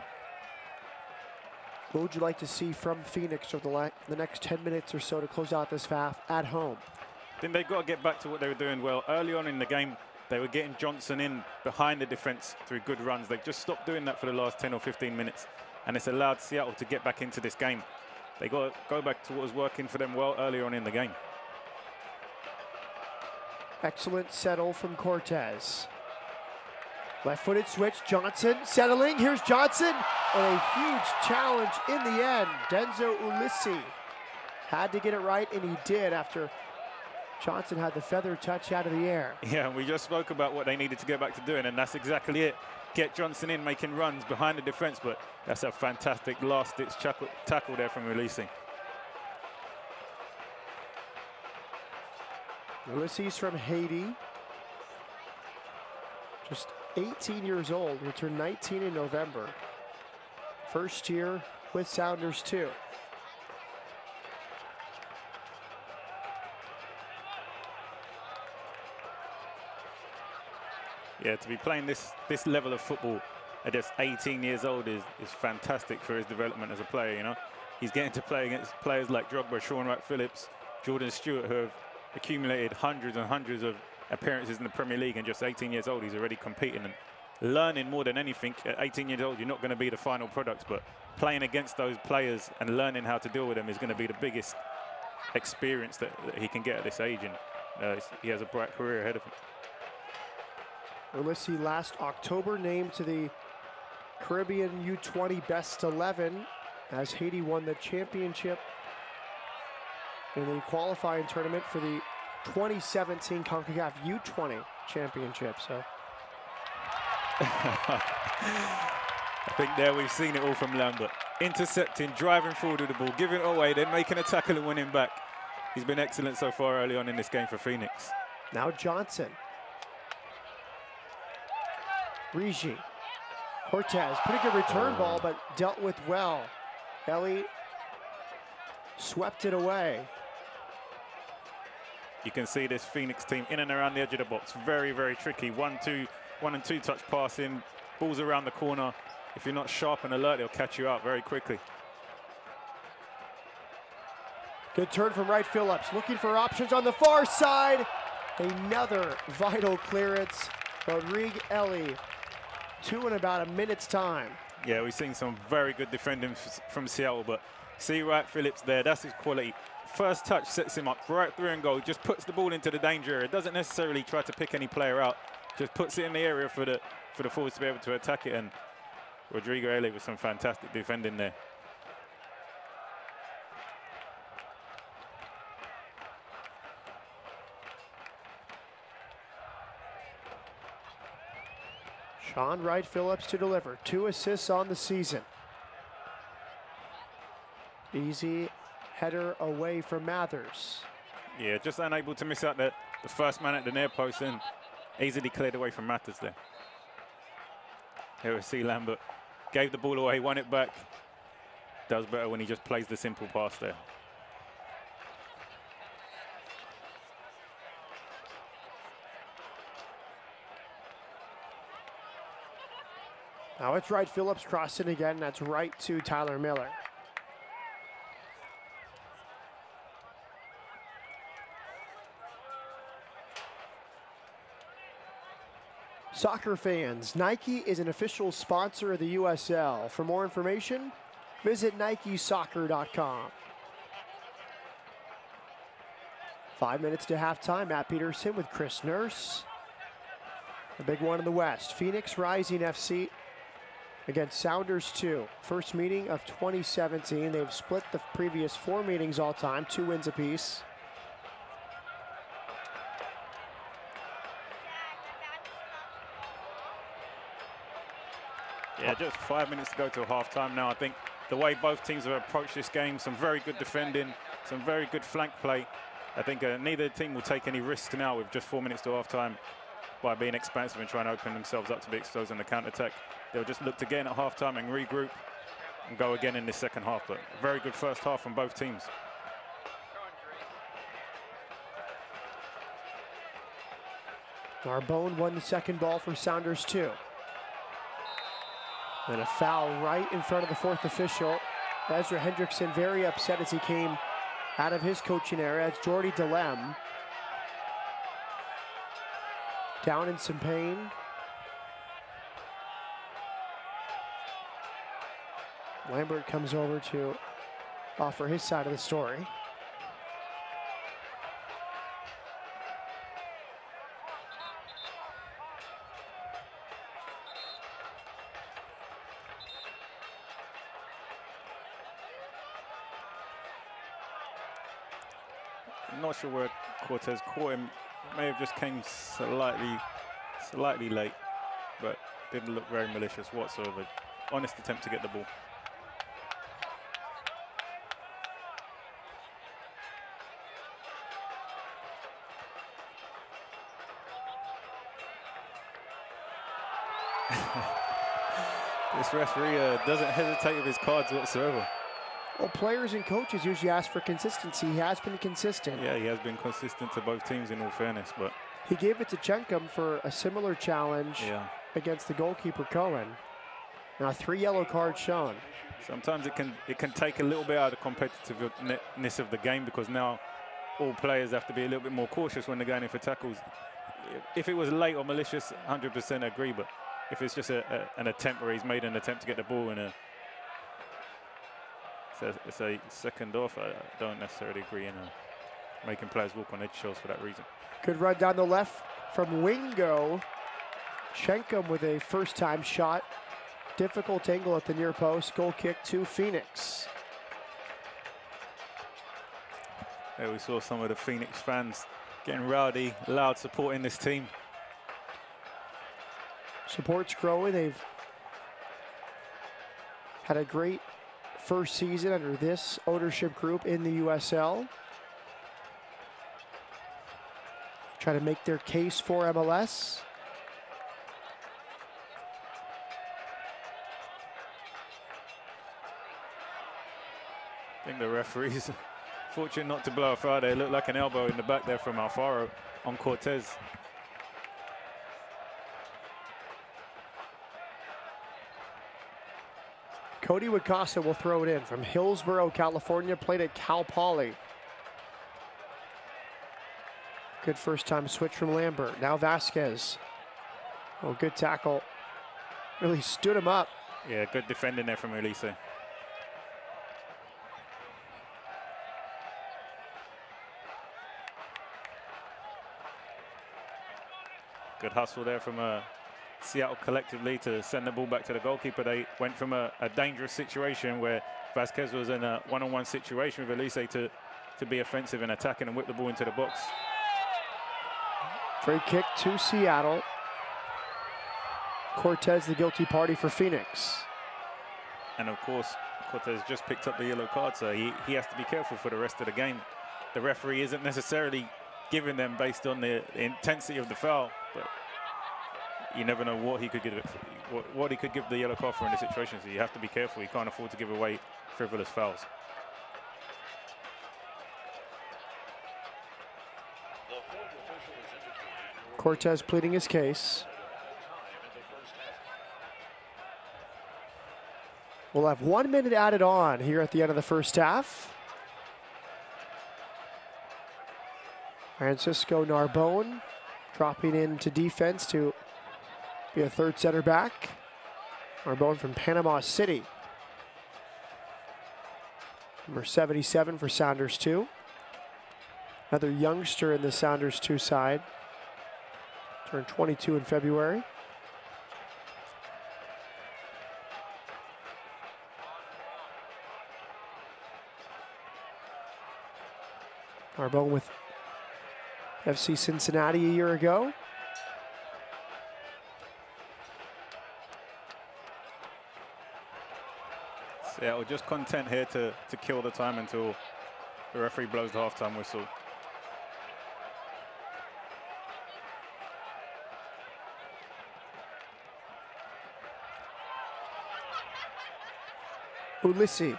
What would you like to see from Phoenix over the next 10 minutes or so to close out this half at home? I think they've got to get back to what they were doing well. Early on in the game, they were getting Johnson in behind the defense through good runs. They've just stopped doing that for the last 10 or 15 minutes, and it's allowed Seattle to get back into this game. They got to go back to what was working for them well earlier on in the game. Excellent settle from Cortez. Left-footed switch, Johnson settling. Here's Johnson, and a huge challenge in the end. Denzo Ulissi had to get it right, and he did after Johnson had the feather touch out of the air. Yeah, we just spoke about what they needed to get back to doing, and that's exactly it. Get Johnson in, making runs behind the defense, but that's a fantastic last-ditch tackle there from Ulissi. Ulissi's from Haiti. Just 18 years old, will turn 19 in November. First year with Sounders 2. Yeah, to be playing this level of football at just 18 years old is fantastic for his development as a player, you know. He's getting to play against players like Drogba, Shaun Wright-Phillips, Jordan Stewart, who have accumulated hundreds and hundreds of appearances in the Premier League, and just 18 years old, he's already competing and learning more than anything. At 18 years old, you're not going to be the final product, but playing against those players and learning how to deal with them is going to be the biggest experience that he can get at this age, and he has a bright career ahead of him. Ulissi last October named to the Caribbean U20 Best 11 as Haiti won the championship in the qualifying tournament for the 2017 CONCACAF U20 championship. So I think there we've seen it all from Lambert. Intercepting, driving forward with the ball, giving it away, then making a tackle and winning back. He's been excellent so far early on in this game for Phoenix. Now Johnson. Rigi. Cortez, pretty good return ball, but dealt with well. Ellie swept it away. You can see this Phoenix team in and around the edge of the box. Very, very tricky. One and two touch passing, balls around the corner. If you're not sharp and alert, they'll catch you out very quickly. Good turn from Wright Phillips, looking for options on the far side. Another vital clearance. Rodrigue Ellie, 2 in about a minute's time. Yeah, we've seen some very good defending from Seattle, but see Wright Phillips there, that's his quality. First touch sets him up right through and goal, just puts the ball into the danger area. Doesn't necessarily try to pick any player out, just puts it in the area for the forwards to be able to attack it. And Rodrigue Ellie with some fantastic defending there. Sean Wright-Phillips to deliver. 2 assists on the season. Easy header away from Mathers. Yeah, just unable to miss out the first man at the near post and easily cleared away from Mathers there. Here we see Lambert. Gave the ball away, won it back. Does better when he just plays the simple pass there. Now it's Wright-Phillips crossing again. That's right to Tyler Miller. Soccer fans, Nike is an official sponsor of the USL. For more information, visit NikeSoccer.com. 5 minutes to halftime. Matt Peterson with Chris Nurse. A big one in the West. Phoenix Rising FC against Sounders 2. First meeting of 2017. They've split the previous 4 meetings all time, 2 wins apiece. Yeah, just 5 minutes to go to halftime now. I think the way both teams have approached this game, some very good defending, some very good flank play. I think neither team will take any risks now with just 4 minutes to halftime by being expansive and trying to open themselves up to be exposed on the counter-attack. They'll just look to get in at halftime and regroup and go again in the second half. But very good first half from both teams. Narbonne won the second ball for Sounders 2. And a foul right in front of the 4th official. Ezra Hendrickson very upset as he came out of his coaching area. It's Jordy Delem. Down in some pain. Lambert comes over to offer his side of the story. I'm not sure where Cortez caught him. May have just came slightly late, but didn't look very malicious whatsoever. Honest attempt to get the ball. This referee doesn't hesitate with his cards whatsoever. Well, players and coaches usually ask for consistency. He has been consistent. Yeah, he has been consistent to both teams in all fairness, but he gave it to Chenkum for a similar challenge against the goalkeeper Cohen. Now 3 yellow cards shown. Sometimes it can take a little bit out of the competitiveness of the game because now all players have to be a little bit more cautious when they're going in for tackles. If it was late or malicious, 100% agree, but if it's just an attempt where he's made an attempt to get the ball in it's a second off, I don't necessarily agree in making players walk on eggshells for that reason. Good run down the left from Wingo. Chenkum with a first-time shot. Difficult angle at the near post. Goal kick to Phoenix. There we saw some of the Phoenix fans getting rowdy, loud supporting this team. Support's growing. They've had a great first season under this ownership group in the USL. Try to make their case for MLS. I think the referees fortunate not to blow a foul there. It looked like an elbow in the back there from Alfaro on Cortez. Cody Wicasa will throw it in from Hillsborough, California, played at Cal Poly. Good first-time switch from Lambert. Now Vasquez. Oh, good tackle. Really stood him up. Yeah, good defending there from Ulisse. Good hustle there from Seattle collectively to send the ball back to the goalkeeper. They went from a dangerous situation where Vasquez was in a one-on-one situation with Ulisse to be offensive and attacking and whip the ball into the box. Free kick to Seattle. Cortez the guilty party for Phoenix. And of course, Cortez just picked up the yellow card, so he has to be careful for the rest of the game. The referee isn't necessarily giving them based on the intensity of the foul, but you never know what he could give what he could give the yellow card for in this situation. So you have to be careful. You can't afford to give away frivolous fouls. Cortez pleading his case. We'll have 1 minute added on here at the end of the first half. Francisco Narbone dropping into defense to be a third center back. Narbone from Panama City. Number 77 for Sounders 2. Another youngster in the Sounders 2 side. Turned 22 in February. Narbone with FC Cincinnati a year ago. Seattle just content here to kill the time until the referee blows the halftime whistle. Ulisi.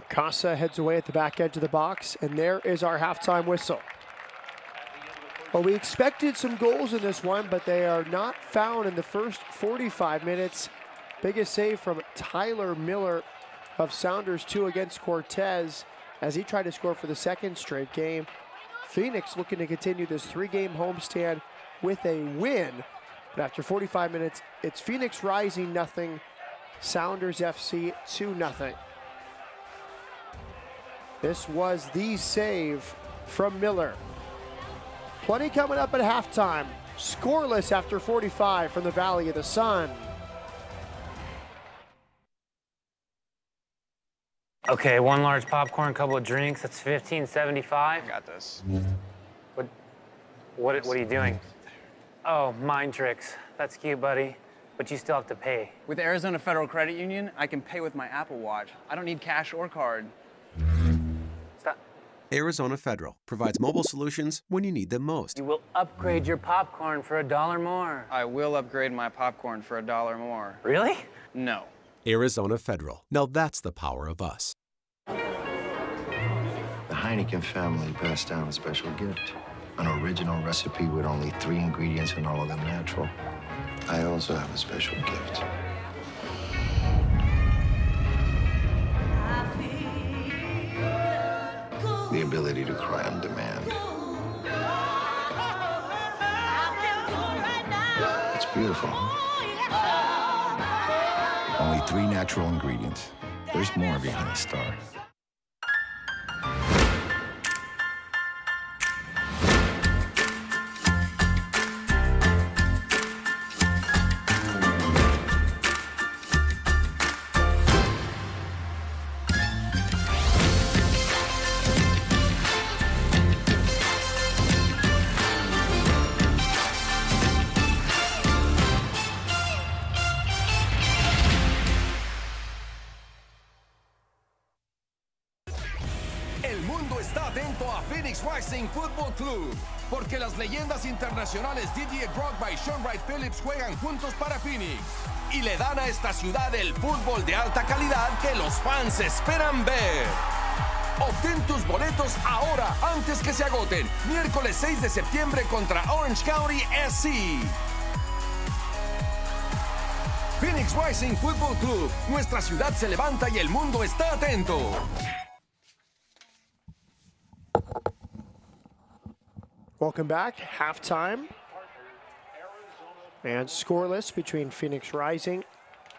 Casa heads away at the back edge of the box, and there is our halftime whistle. Well, we expected some goals in this one, but they are not found in the first 45 minutes. Biggest save from Tyler Miller of Sounders 2 against Cortez as he tried to score for the second straight game. Phoenix looking to continue this 3-game homestand with a win. But after 45 minutes, it's Phoenix Rising 0, Sounders FC 2-0. This was the save from Miller. Plenty coming up at halftime. Scoreless after 45 from the Valley of the Sun. Okay, 1 large popcorn, couple of drinks. That's $15.75. I got this. What are you doing? Oh, mind tricks. That's cute, buddy. But you still have to pay. With Arizona Federal Credit Union, I can pay with my Apple Watch. I don't need cash or card. Stop. Arizona Federal provides mobile solutions when you need them most. You will upgrade your popcorn for $1 more. I will upgrade my popcorn for $1 more. Really? No. Arizona Federal. Now that's the power of us. The Heineken family passed down a special gift. An original recipe with only 3 ingredients and all of them natural. I also have a special gift. The ability to cry on demand. It's beautiful. Only 3 natural ingredients. There's more behind the star. Fútbol Club, porque las leyendas internacionales Didier Drogba y Sean Wright Phillips juegan juntos para Phoenix y le dan a esta ciudad el fútbol de alta calidad que los fans esperan ver. Obtén tus boletos ahora antes que se agoten. Miércoles 6 de septiembre contra Orange County SC. Phoenix Rising Football Club. Nuestra ciudad se levanta y el mundo está atento. Welcome back, halftime. And scoreless between Phoenix Rising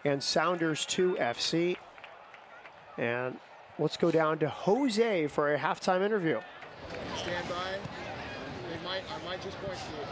and Sounders 2 FC. And let's go down to Jose for a halftime interview. Stand by. I might just point to you.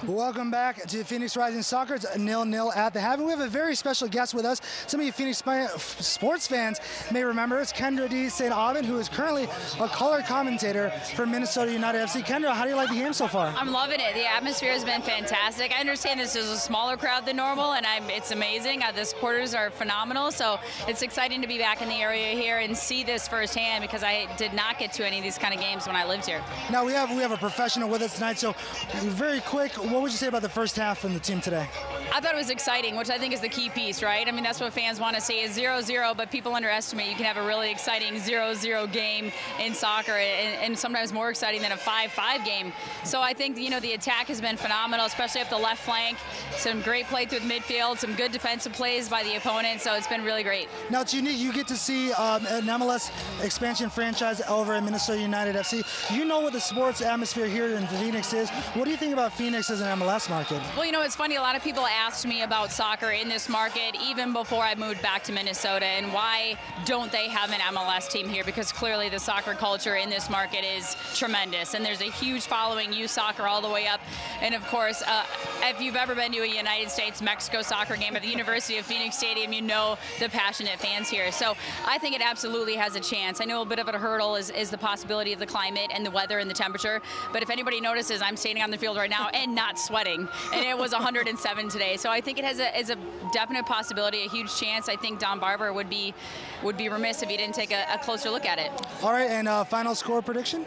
Welcome back to Phoenix Rising Soccer. It's 0-0 at the half. We have a very special guest with us. Some of you Phoenix sports fans may remember it's Kendra D. St. Aubin, who is currently a color commentator for Minnesota United FC. Kendra, how do you like the game so far? I'm loving it. The atmosphere has been fantastic. I understand this is a smaller crowd than normal, and it's amazing. The supporters are phenomenal, so it's exciting to be back in the area here and see this firsthand, because I did not get to any of these kind of games when I lived here. Now we have a professional with us tonight, so very quick, what would you say about the first half from the team today? I thought it was exciting, which I think is the key piece, right? I mean, that's what fans want to see is 0-0, but people underestimate you can have a really exciting 0-0 game in soccer, and sometimes more exciting than a 5-5 game. So I think, you know, the attack has been phenomenal, especially up the left flank. Some great play through the midfield, some good defensive plays by the opponent, so it's been really great. Now, it's unique. You get to see an MLS expansion franchise over at Minnesota United FC. You know what the sports atmosphere here in Phoenix is. What do you think about Phoenix as an MLS market? Well, you know, it's funny. A lot of people asked me about soccer in this market even before I moved back to Minnesota, and why don't they have an MLS team here? Because clearly the soccer culture in this market is tremendous, and there's a huge following, youth soccer all the way up. And of course, if you've ever been to a United States-Mexico soccer game at the University of Phoenix Stadium, you know the passionate fans here. So I think it absolutely has a chance. I know a bit of a hurdle is the possibility of the climate and the weather and the temperature, but if anybody notices, I'm standing on the field right now and not sweating, and it was 107 today. So I think it has a definite possibility, a huge chance. I think Don Barber would be remiss if he didn't take a closer look at it. All right, and final score prediction?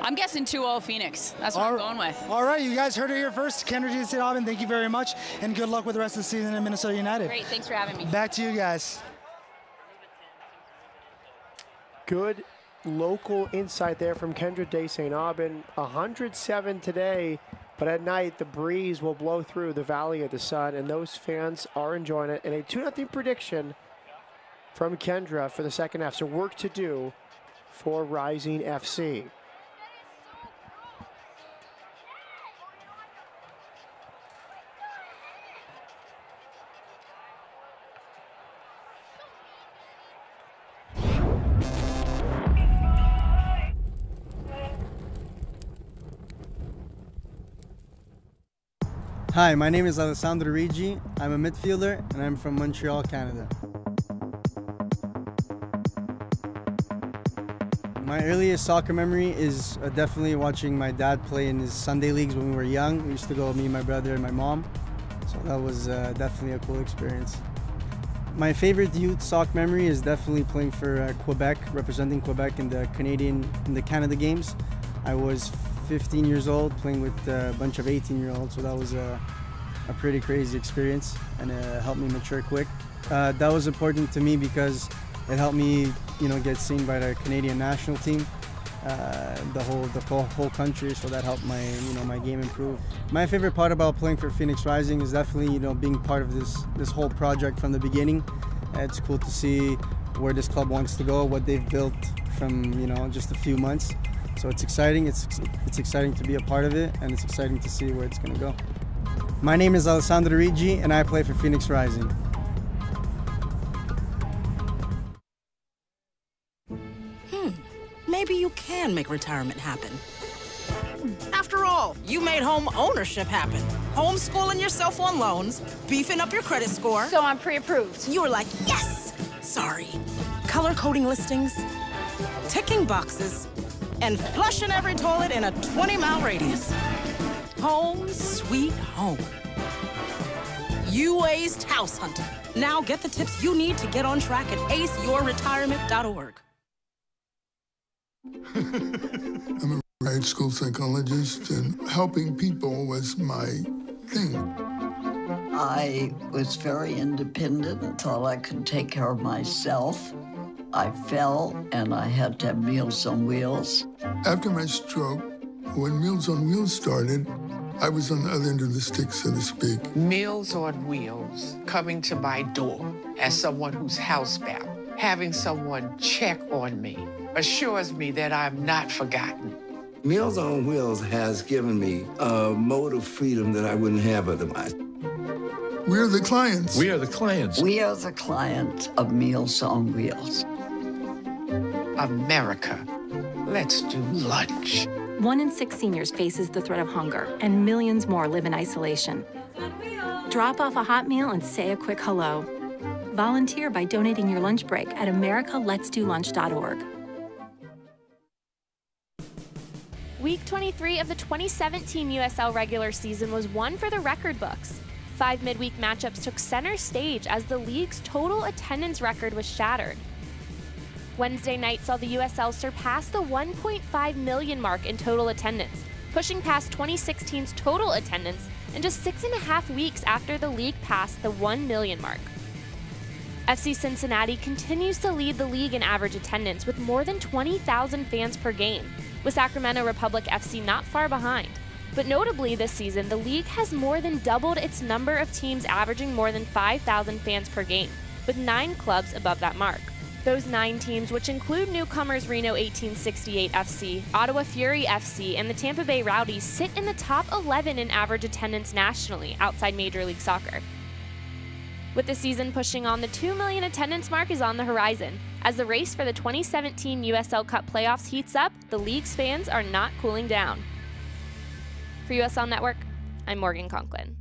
I'm guessing 2-0 Phoenix. That's what I'm going with. All right, you guys heard it here first. Kendra D. St. Aubin, thank you very much, and good luck with the rest of the season in Minnesota United. Great, thanks for having me. Back to you guys. Good local insight there from Kendra D. St. Aubin. 107 today, but at night the breeze will blow through the Valley of the Sun, and those fans are enjoying it. And a 2-0 prediction from Kendra for the second half. So work to do for Rising FC. Hi, my name is Alessandro Rigi. I'm a midfielder and I'm from Montreal, Canada. My earliest soccer memory is definitely watching my dad play in his Sunday leagues when we were young. We used to go, me, my brother, and my mom. So that was definitely a cool experience. My favorite youth soccer memory is definitely playing for Quebec, representing Quebec in the Canada games. I was 15 years old playing with a bunch of 18-year-olds, so that was a pretty crazy experience, and it helped me mature quick. That was important to me because it helped me, get seen by the Canadian national team, the whole country. So that helped my, my game improve. My favorite part about playing for Phoenix Rising is definitely, being part of this whole project from the beginning. It's cool to see where this club wants to go, what they've built from, just a few months. So it's exciting. It's exciting to be a part of it, and it's exciting to see where it's going to go. My name is Alessandro Rigi, and I play for Phoenix Rising. Maybe you can make retirement happen. After all, you made home ownership happen. Homeschooling yourself on loans, beefing up your credit score. So I'm pre-approved. You were like, yes! Sorry. Color coding listings, ticking boxes, and flushing every toilet in a 20-mile radius. Home sweet home. You aced house hunting. Now get the tips you need to get on track at aceyourretirement.org. I'm a grad school psychologist, and helping people was my thing. I was very independent and thought I could take care of myself. I fell, and I had to have Meals on Wheels. After my stroke, when Meals on Wheels started, I was on the other end of the stick, so to speak. Meals on Wheels, coming to my door as someone who's housebound, having someone check on me, assures me that I'm not forgotten. Meals on Wheels has given me a mode of freedom that I wouldn't have otherwise. We're the clients. We are the clients. We are the clients of Meals on Wheels. America, let's do lunch. 1 in 6 seniors faces the threat of hunger, and millions more live in isolation. Drop off a hot meal and say a quick hello. Volunteer by donating your lunch break at americaletsdolunch.org. Week 23 of the 2017 USL regular season was one for the record books. 5 midweek matchups took center stage as the league's total attendance record was shattered. Wednesday night saw the USL surpass the 1.5 million mark in total attendance, pushing past 2016's total attendance in just 6.5 weeks after the league passed the 1 million mark. FC Cincinnati continues to lead the league in average attendance with more than 20,000 fans per game, with Sacramento Republic FC not far behind. But notably this season, the league has more than doubled its number of teams averaging more than 5,000 fans per game, with 9 clubs above that mark. Those 9 teams, which include newcomers Reno 1868 FC, Ottawa Fury FC, and the Tampa Bay Rowdies, sit in the top 11 in average attendance nationally outside Major League Soccer. With the season pushing on, the 2 million attendance mark is on the horizon. As the race for the 2017 USL Cup playoffs heats up, the league's fans are not cooling down. For USL Network, I'm Morgan Conklin.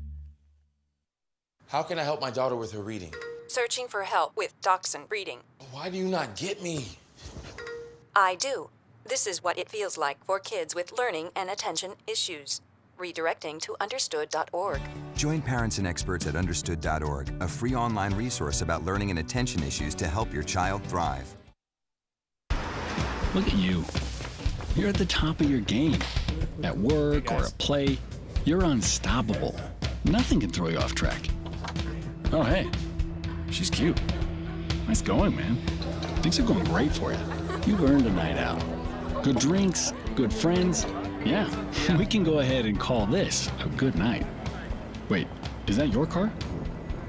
How can I help my daughter with her reading? Searching for help with Dachshund Reading. Why do you not get me? I do. This is what it feels like for kids with learning and attention issues. Redirecting to understood.org. Join parents and experts at understood.org, a free online resource about learning and attention issues to help your child thrive. Look at you. You're at the top of your game. At work or at play, you're unstoppable. Nothing can throw you off track. Oh, hey, she's cute. Nice going, man. Things are going great for you. You've earned a night out. Good drinks, good friends. Yeah, we can go ahead and call this a good night. Wait, is that your car?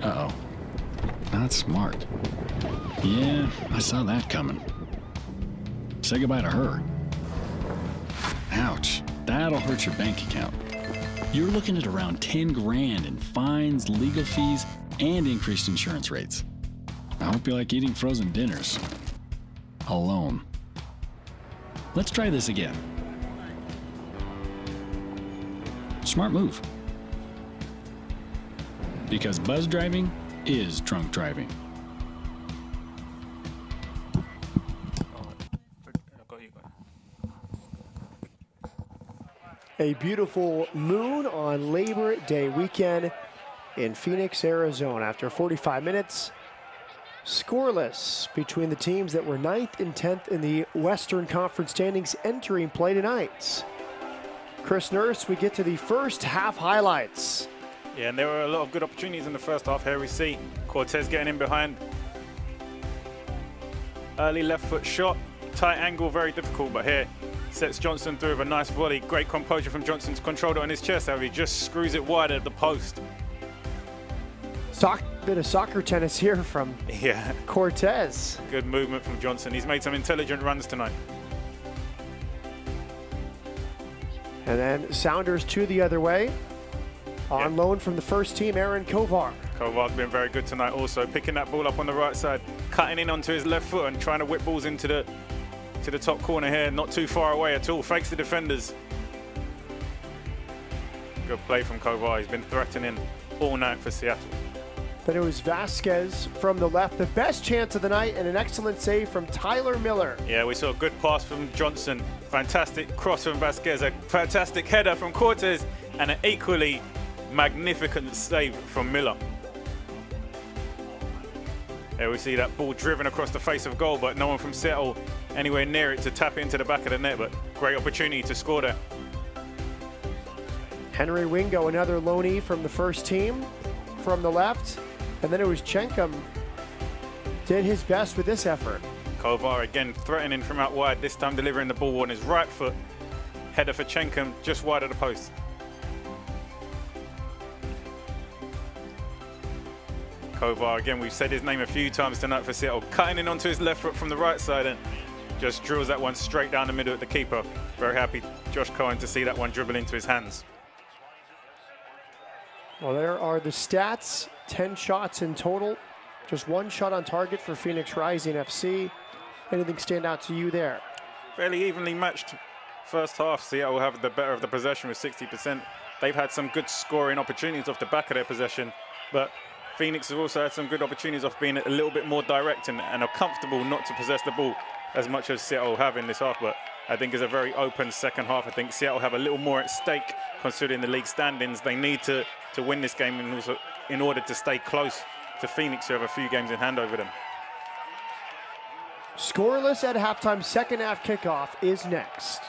Uh-oh. Not smart. Yeah, I saw that coming. Say goodbye to her. Ouch, that'll hurt your bank account. You're looking at around 10 grand in fines, legal fees, and increased insurance rates. I hope you like eating frozen dinners. Alone. Let's try this again. Smart move. Because buzz driving is drunk driving. A beautiful moon on Labor Day weekend in Phoenix, Arizona. After 45 minutes, scoreless between the teams that were 9th and 10th in the Western Conference standings entering play tonight. Chris Nurse, we get to the first half highlights. Yeah, and there were a lot of good opportunities in the first half. Here we see Cortez getting in behind. Early left foot shot, tight angle, very difficult, but here sets Johnson through with a nice volley. Great composure from Johnson to control it on his chest. However, he just screws it wide at the post. Bit of soccer tennis here from Cortez. Good movement from Johnson. He's made some intelligent runs tonight. And then Sounders 2 the other way. On loan from the first team, Aaron Kovar. Kovar's been very good tonight also, picking that ball up on the right side, cutting in onto his left foot and trying to whip balls into the top corner here, not too far away at all, fakes the defenders. Good play from Kovar, he's been threatening all night for Seattle. Then it was Vasquez from the left, the best chance of the night, and an excellent save from Tyler Miller. Yeah, we saw a good pass from Johnson, fantastic cross from Vasquez, a fantastic header from Cortez, and an equally magnificent save from Miller. There we see that ball driven across the face of goal, but no one from Seattle anywhere near it to tap into the back of the net, but great opportunity to score there. Henry Wingo, another loanee from the first team from the left. And then it was Chenkum, did his best with this effort. Kovar again threatening from out wide, this time delivering the ball on his right foot. Header for Chenkum, just wide of the post. Kovar, again, we've said his name a few times tonight for Seattle, cutting in onto his left foot from the right side and just drills that one straight down the middle at the keeper. Very happy, Josh Cohen, to see that one dribble into his hands. Well, there are the stats, 10 shots in total, just 1 shot on target for Phoenix Rising FC. Anything stand out to you there? Fairly evenly matched First half, Seattle will have the better of the possession with 60%. They've had some good scoring opportunities off the back of their possession, but Phoenix have also had some good opportunities off being a little bit more direct and are comfortable not to possess the ball as much as Seattle have in this half. But I think it's a very open second half. I think Seattle have a little more at stake considering the league standings. They need to win this game and also in order to stay close to Phoenix, who have a few games in hand over them. Scoreless at halftime, second half kickoff is next.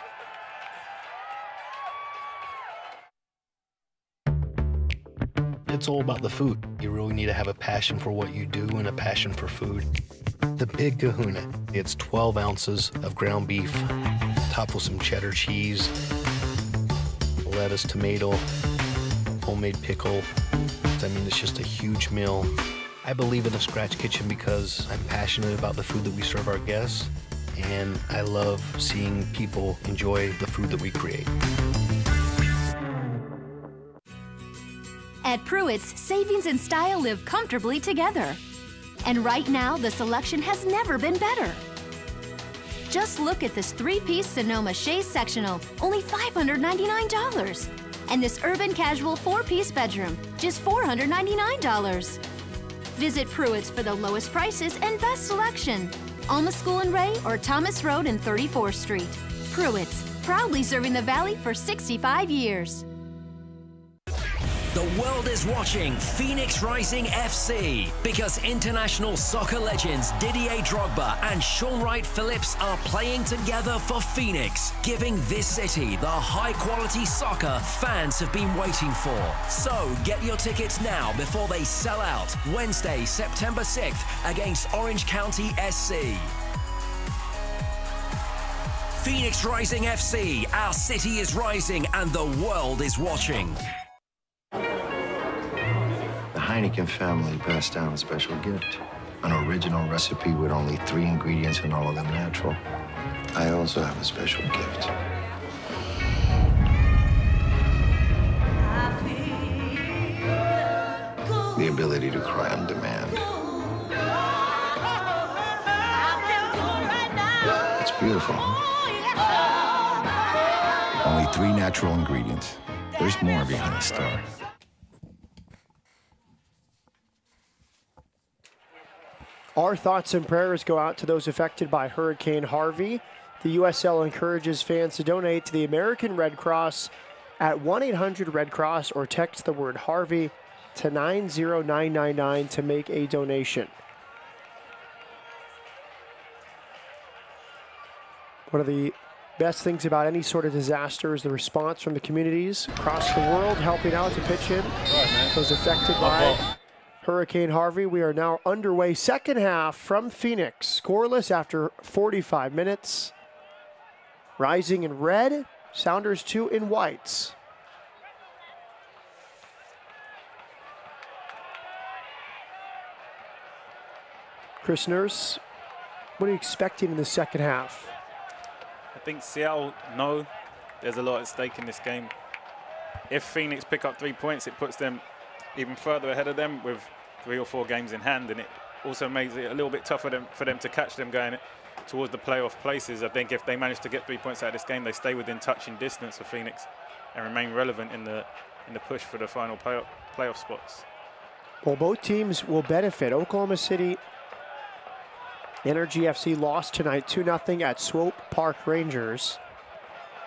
It's all about the food. You really need to have a passion for what you do and a passion for food. The Big Kahuna, it's 12 ounces of ground beef, topped with some cheddar cheese, lettuce, tomato, homemade pickle. I mean, it's just a huge meal. I believe in a scratch kitchen because I'm passionate about the food that we serve our guests, and I love seeing people enjoy the food that we create. At Pruitt's, savings and style live comfortably together. And right now, the selection has never been better. Just look at this 3-piece Sonoma Chaise sectional, only $599. And this urban casual 4-piece bedroom, just $499. Visit Pruitt's for the lowest prices and best selection. Alma School and Ray or Thomas Road and 34th Street. Pruitt's, proudly serving the Valley for 65 years. The world is watching Phoenix Rising FC because international soccer legends Didier Drogba and Sean Wright Phillips are playing together for Phoenix, giving this city the high-quality soccer fans have been waiting for. So get your tickets now before they sell out. Wednesday, September 6th against Orange County SC. Phoenix Rising FC, our city is rising and the world is watching. The Heineken family passed down a special gift. An original recipe with only 3 ingredients and all of them natural. I also have a special gift. The ability to cry on demand. It's beautiful. Only 3 natural ingredients. There's more behind the star. Our thoughts and prayers go out to those affected by Hurricane Harvey. The USL encourages fans to donate to the American Red Cross at 1-800-RED-CROSS or text the word Harvey to 90999 to make a donation. One of the best things about any sort of disaster is the response from the communities across the world helping out to pitch in. Those affected by Hurricane Harvey. We are now underway. Second half from Phoenix. Scoreless after 45 minutes. Rising in red. Sounders 2 in whites. Chris Nurse, what are you expecting in the second half? I think Seattle know there's a lot at stake in this game. If Phoenix pick up 3 points, it puts them even further ahead of them with 3 or 4 games in hand, and it also makes it a little bit tougher for them to catch them going towards the playoff places. I think if they manage to get 3 points out of this game, they stay within touching distance of Phoenix and remain relevant in the push for the final playoff spots. Well, both teams will benefit. Oklahoma City Energy FC lost tonight 2-0 at Swope Park Rangers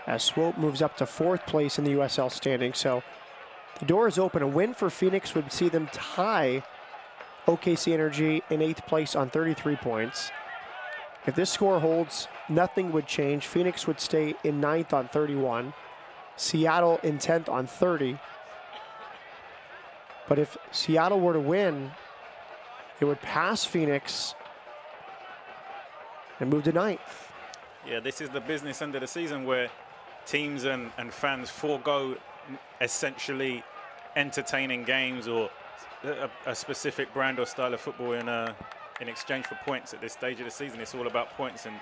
as Swope moves up to 4th place in the USL standing. So the door is open. A win for Phoenix would see them tie OKC Energy in 8th place on 33 points. If this score holds, nothing would change. Phoenix would stay in 9th on 31. Seattle in 10th on 30. But if Seattle were to win, it would pass Phoenix and move to 9th. Yeah, this is the business end of the season where teams and fans forego essentially entertaining games or a specific brand or style of football in exchange for points at this stage of the season. It's all about points and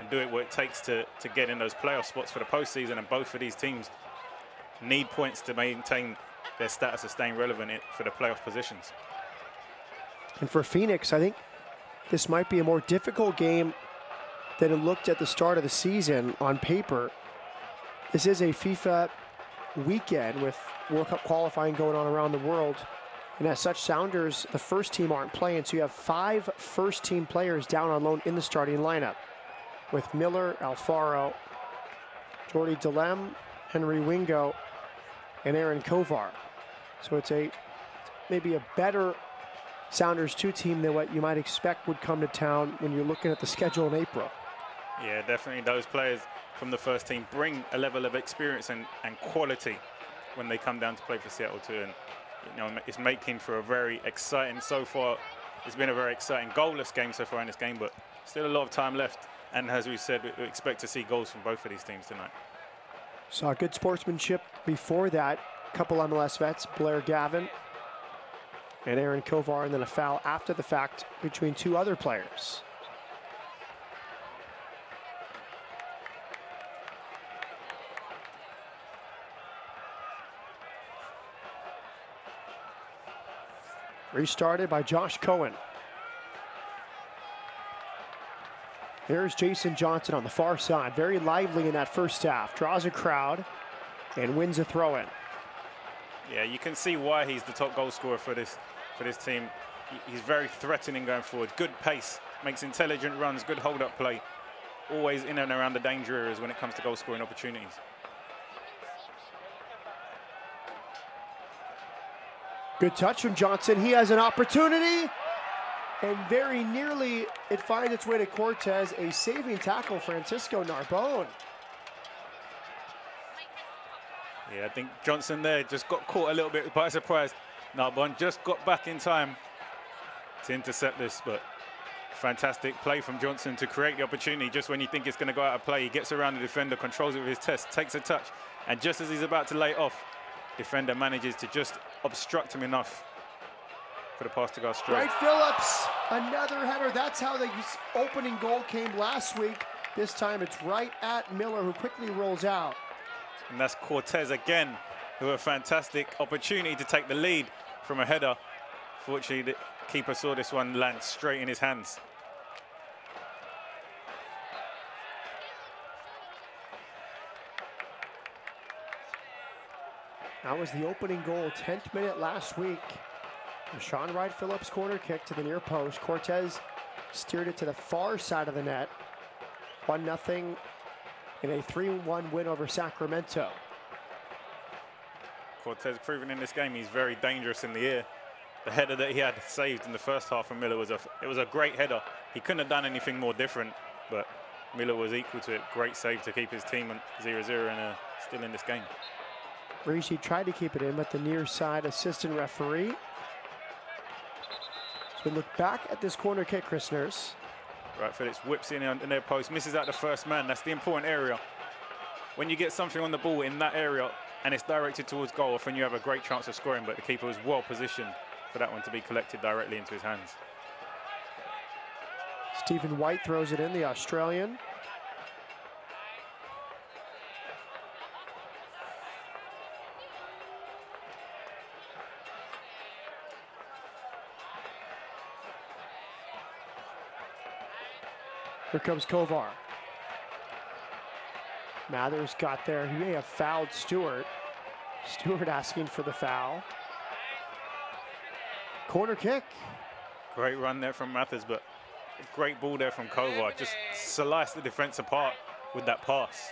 do it what it takes to get in those playoff spots for the postseason, and both of these teams need points to maintain their status of staying relevant for the playoff positions. And for Phoenix, I think this might be a more difficult game than it looked at the start of the season on paper. This is a FIFA weekend with World Cup qualifying going on around the world. And as such, Sounders, the first team, aren't playing. So you have 5 first-team players down on loan in the starting lineup, with Miller, Alfaro, Jordi Delem, Henry Wingo, and Aaron Kovar. So it's maybe a better Sounders 2 team than what you might expect would come to town when you're looking at the schedule in April. Yeah, definitely those players from the first team bring a level of experience and quality when they come down to play for Seattle too. And you know, it's making for a very exciting, so far, it's been a very exciting goalless game so far in this game, but still a lot of time left. And as we said, we expect to see goals from both of these teams tonight. Saw good sportsmanship before that. A couple MLS vets, Blair Gavin and Aaron Kovar, and then a foul after the fact between 2 other players. Restarted by Josh Cohen. Here's Jason Johnson on the far side. Very lively in that first half. Draws a crowd and wins a throw-in. Yeah, you can see why he's the top goal scorer for this team. He's very threatening going forward. Good pace, makes intelligent runs, good hold-up play. Always in and around the danger areas when it comes to goal scoring opportunities. Good touch from Johnson. He has an opportunity, and very nearly it finds its way to Cortez. A saving tackle, Francisco Narbonne. Yeah, I think Johnson there just got caught a little bit by surprise. Narbonne just got back in time to intercept this, but fantastic play from Johnson to create the opportunity just when you think it's going to go out of play. He gets around the defender, controls it with his chest, takes a touch, and just as he's about to lay it off, defender manages to just obstruct him enough for the pass to go straight. Wright Phillips, another header. That's how the opening goal came last week. This time it's right at Miller, who quickly rolls out. And that's Cortez again, with a fantastic opportunity to take the lead from a header. Fortunately, the keeper saw this one land straight in his hands. That was the opening goal, 10th minute last week. Sean Wright Phillips corner kick to the near post. Cortez steered it to the far side of the net. 1-0 in a 3-1 win over Sacramento. Cortez proven in this game he's very dangerous in the air. The header that he had saved in the first half from Miller was a great header. He couldn't have done anything more different, but Miller was equal to it. Great save to keep his team on 0-0 and still in this game. Rishi tried to keep it in, but the near side assistant referee. So we look back at this corner kick, Chris Nurse. Right, Phillips whips in on their post, misses out the first man. That's the important area. When you get something on the ball in that area and it's directed towards goal, often you have a great chance of scoring, but the keeper was well positioned for that one to be collected directly into his hands. Stephen White throws it in, the Australian. Here comes Kovar. Mathers got there. He may have fouled Stewart. Stewart asking for the foul. Corner kick. Great run there from Mathers, but a great ball there from Kovar. Just sliced the defense apart with that pass.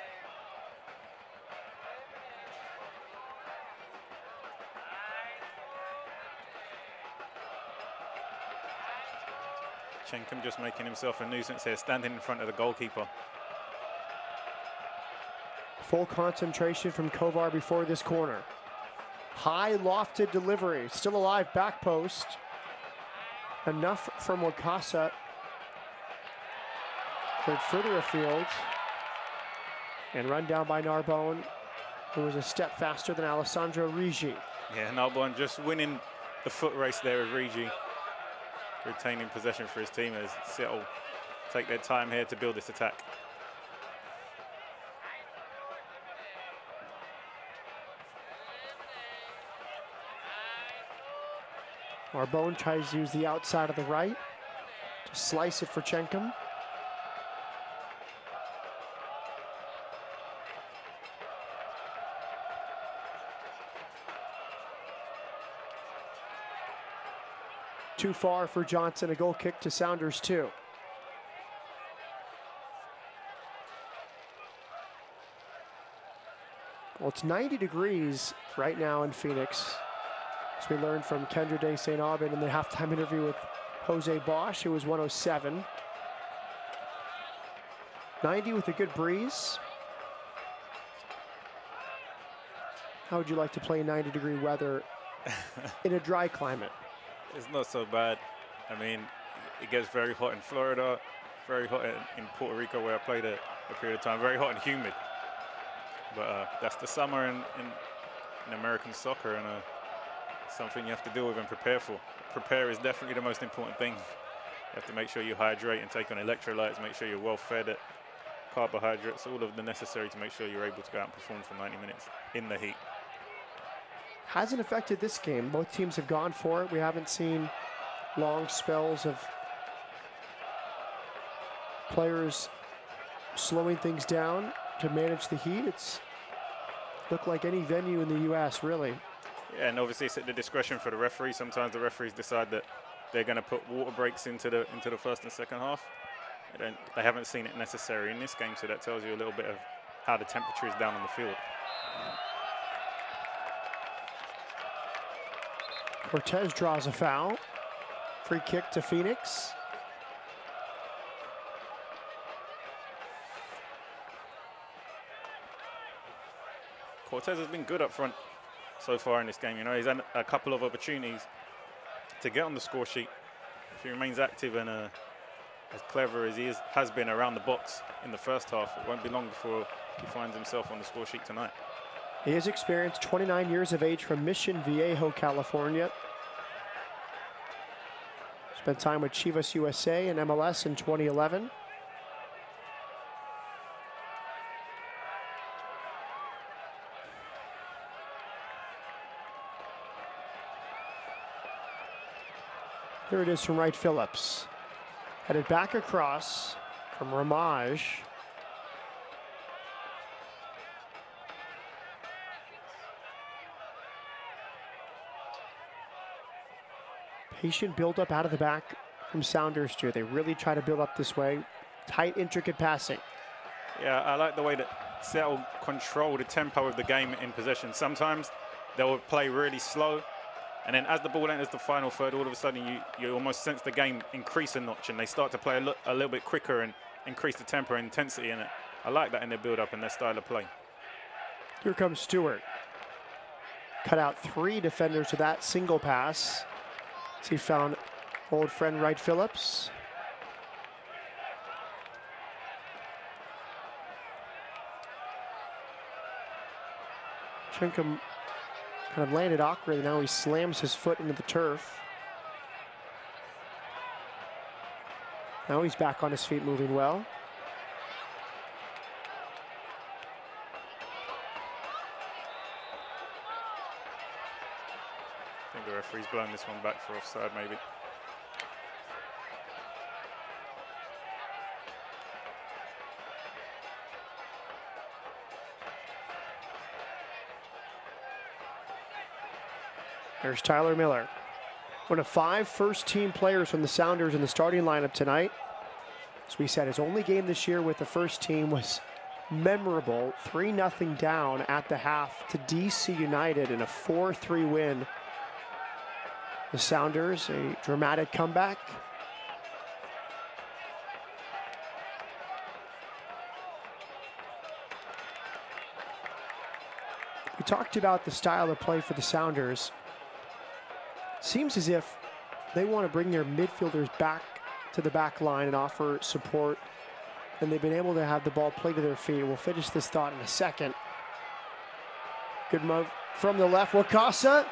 Chenkum just making himself a nuisance here, standing in front of the goalkeeper. Full concentration from Kovar before this corner. High lofted delivery, still alive, back post. Enough from Wakasa. Played further afield. And run down by Narbonne, who was a step faster than Alessandro Rigi. Yeah, Narbonne just winning the foot race there with Rigi. Retaining possession for his team as Seattle take their time here to build this attack. Narbonne tries to use the outside of the right to slice it for Chenkum. too far for Johnson. A goal kick to Sounders 2. Well, it's 90 degrees right now in Phoenix. As we learned from Kendra de St. Aubin in the halftime interview with Jose Bosch, it was 107. 90 with a good breeze. How would you like to play 90-degree weather in a dry climate? It's not so bad. I mean, it gets very hot in Florida, very hot in Puerto Rico where I played a period of time, very hot and humid. But that's the summer in American soccer, and something you have to deal with and prepare for. Prepare is definitely the most important thing. You have to make sure you hydrate and take on electrolytes, make sure you're well fed at carbohydrates, all of the necessary to make sure you're able to go out and perform for 90 minutes in the heat. Hasn't affected this game. Both teams have gone for it. We haven't seen long spells of players slowing things down to manage the heat. It's looked like any venue in the U.S., really. Yeah, and obviously it's at the discretion for the referee. Sometimes the referees decide that they're going to put water breaks into the first and second half. They haven't seen it necessary in this game, so that tells you a little bit of how the temperature is down on the field. Cortez draws a foul. Free kick to Phoenix. Cortez has been good up front so far in this game. You know, he's had a couple of opportunities to get on the score sheet. If he remains active and as clever as he has been around the box in the first half, it won't be long before he finds himself on the score sheet tonight. He is experienced, 29 years of age, from Mission Viejo, California. Spent time with Chivas USA and MLS in 2011. Here it is from Wright Phillips. Headed back across from Ramage. Patient build-up out of the back from Sounders too. They really try to build up this way. Tight, intricate passing. Yeah, I like the way that Seattle control the tempo of the game in possession. Sometimes they'll play really slow, and then as the ball enters the final third, all of a sudden you almost sense the game increase a notch, and they start to play a little bit quicker and increase the tempo and intensity in it. I like that in their build-up and their style of play. Here comes Stewart. Cut out 3 defenders with that single pass. So he found old friend Wright Phillips. Chinkum kind of landed awkwardly. Now he slams his foot into the turf. Now he's back on his feet, moving well. I think the referee's blown this one back for offside, maybe. There's Tyler Miller. One of 5 first-team players from the Sounders in the starting lineup tonight. As we said, his only game this year with the first team was memorable. 3-0 down at the half to DC United in a 4-3 win. The Sounders, a dramatic comeback. We talked about the style of play for the Sounders. Seems as if they want to bring their midfielders back to the back line and offer support, and they've been able to have the ball play to their feet. We'll finish this thought in a second. Good move from the left. Wakasa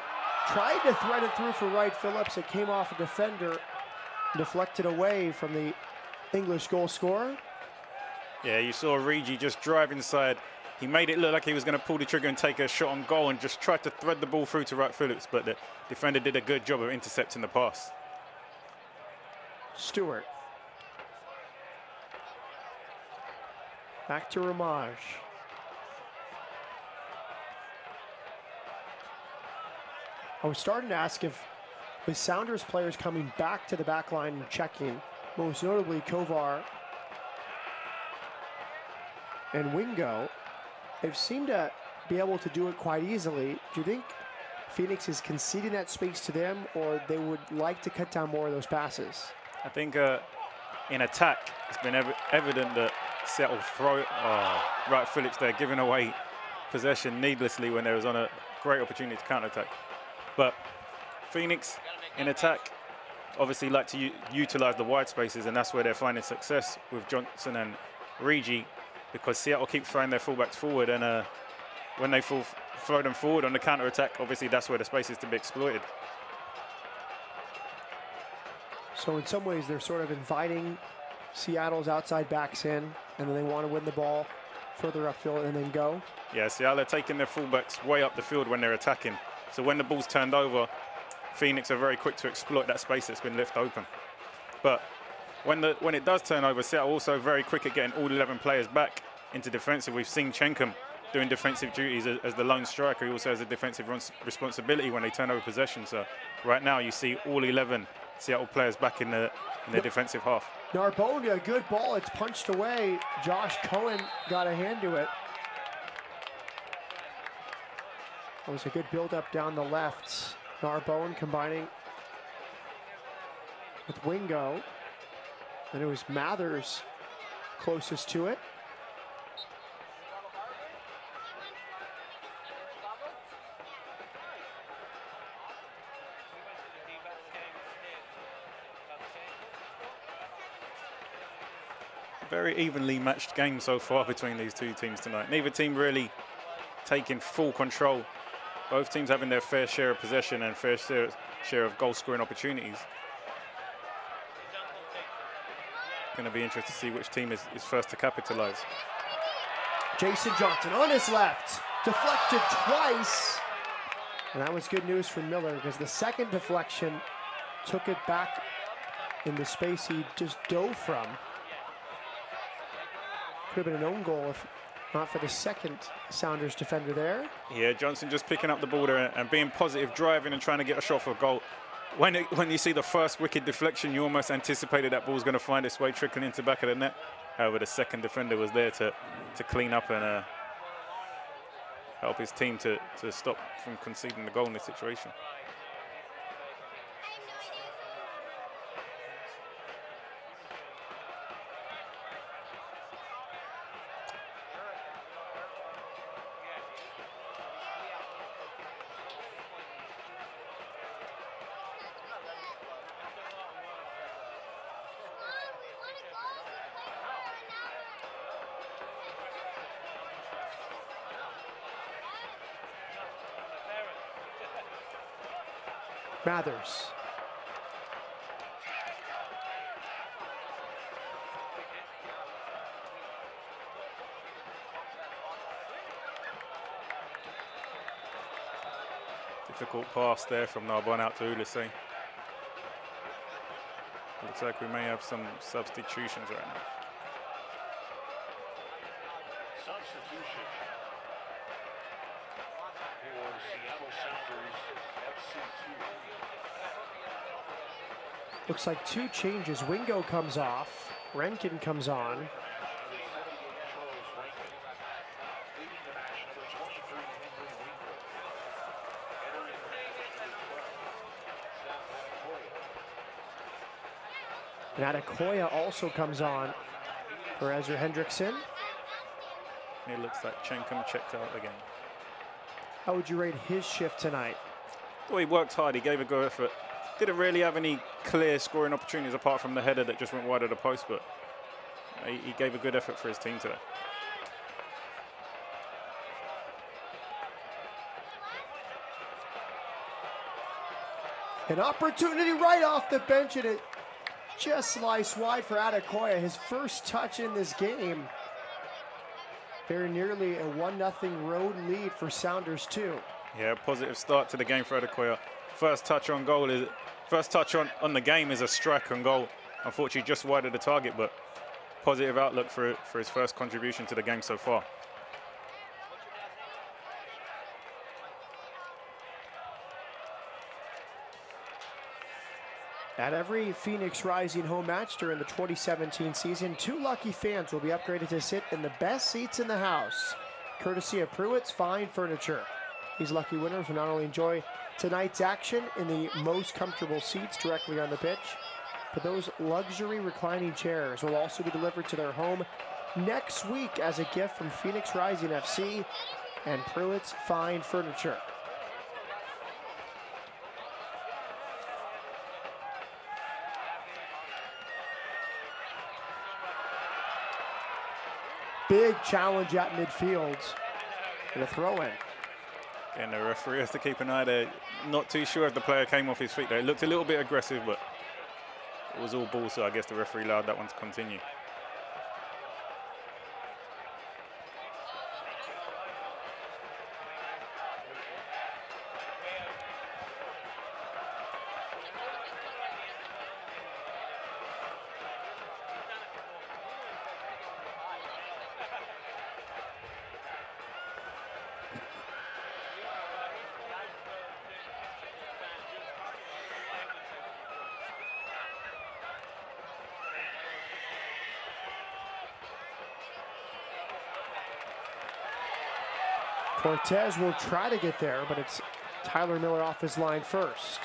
tried to thread it through for Wright Phillips. It came off a defender, deflected away from the English goal scorer. Yeah, you saw Rigi just drive inside. He made it look like he was going to pull the trigger and take a shot on goal and just tried to thread the ball through to Wright Phillips, but the defender did a good job of intercepting the pass. Stewart. Back to Ramage. I was starting to ask if with Sounders players coming back to the back line and checking, most notably Kovar and Wingo. They've seemed to be able to do it quite easily. Do you think Phoenix is conceding that space to them, or they would like to cut down more of those passes? I think in attack, it's been evident that Seattle throw, Wright Phillips there, giving away possession needlessly when there was on a great opportunity to counter-attack. But Phoenix in attack obviously like to utilize the wide spaces, and that's where they're finding success with Johnson and Regi, because Seattle keep throwing their fullbacks forward, and when they throw them forward on the counter-attack, obviously that's where the space is to be exploited. So in some ways, they're sort of inviting Seattle's outside backs in, and then they want to win the ball further upfield and then go. Yeah, Seattle are taking their fullbacks way up the field when they're attacking. So when the ball's turned over, Phoenix are very quick to exploit that space that's been left open. But when it does turn over, Seattle also very quick at getting all 11 players back into defensive. We've seen Chenkum doing defensive duties as the lone striker. He also has a defensive responsibility when they turn over possession. So right now you see all 11 Seattle players back in the defensive half. Narbonne, a good ball. It's punched away. Josh Cohen got a hand to it. It was a good build-up down the left. Narbonne combining with Wingo. And it was Mathers closest to it. Very evenly matched game so far between these two teams tonight. Neither team really taking full control. Both teams having their fair share of possession and fair share of goal-scoring opportunities. Going to be interesting to see which team is first to capitalize. Jason Johnson on his left, deflected twice. And that was good news for Miller, because the second deflection took it back in the space he just dove from. Could have been an own goal if not for the second Sounders defender there. Yeah, Johnson just picking up the ball there and being positive, driving and trying to get a shot for a goal. When you see the first wicked deflection, you almost anticipated that ball's going to find its way trickling into the back of the net. However, the second defender was there to clean up and help his team to stop from conceding the goal in this situation. Mathers. Difficult pass there from Narbonne out to Ulysses. Looks like we may have some substitutions right now. Substitution for Seattle Sounders FC2. Looks like two changes. Wingo comes off, Rankin comes on. And Adekoya also comes on for Ezra Hendrickson. It looks like Chenkum checked out again. How would you rate his shift tonight? Well, he worked hard, he gave a good effort. Didn't really have any clear scoring opportunities apart from the header that just went wide of the post, but he gave a good effort for his team today. An opportunity right off the bench, and it just sliced wide for Adekoya. His first touch in this game. Very nearly a 1-0 road lead for Sounders too. Yeah, positive start to the game for Adekoya. First touch on the game is a strike on goal. Unfortunately, just wide of the target, but positive outlook for his first contribution to the game so far. At every Phoenix Rising home match during the 2017 season, 2 lucky fans will be upgraded to sit in the best seats in the house, courtesy of Pruitt's Fine Furniture. These lucky winners will not only enjoy tonight's action in the most comfortable seats directly on the pitch, but those luxury reclining chairs will also be delivered to their home next week as a gift from Phoenix Rising FC and Pruitt's Fine Furniture. Big challenge at midfield and a throw-in. And the referee has to keep an eye there. Not too sure if the player came off his feet there. It looked a little bit aggressive, but it was all ball, so I guess the referee allowed that one to continue. Cortez will try to get there, but it's Tyler Miller off his line first.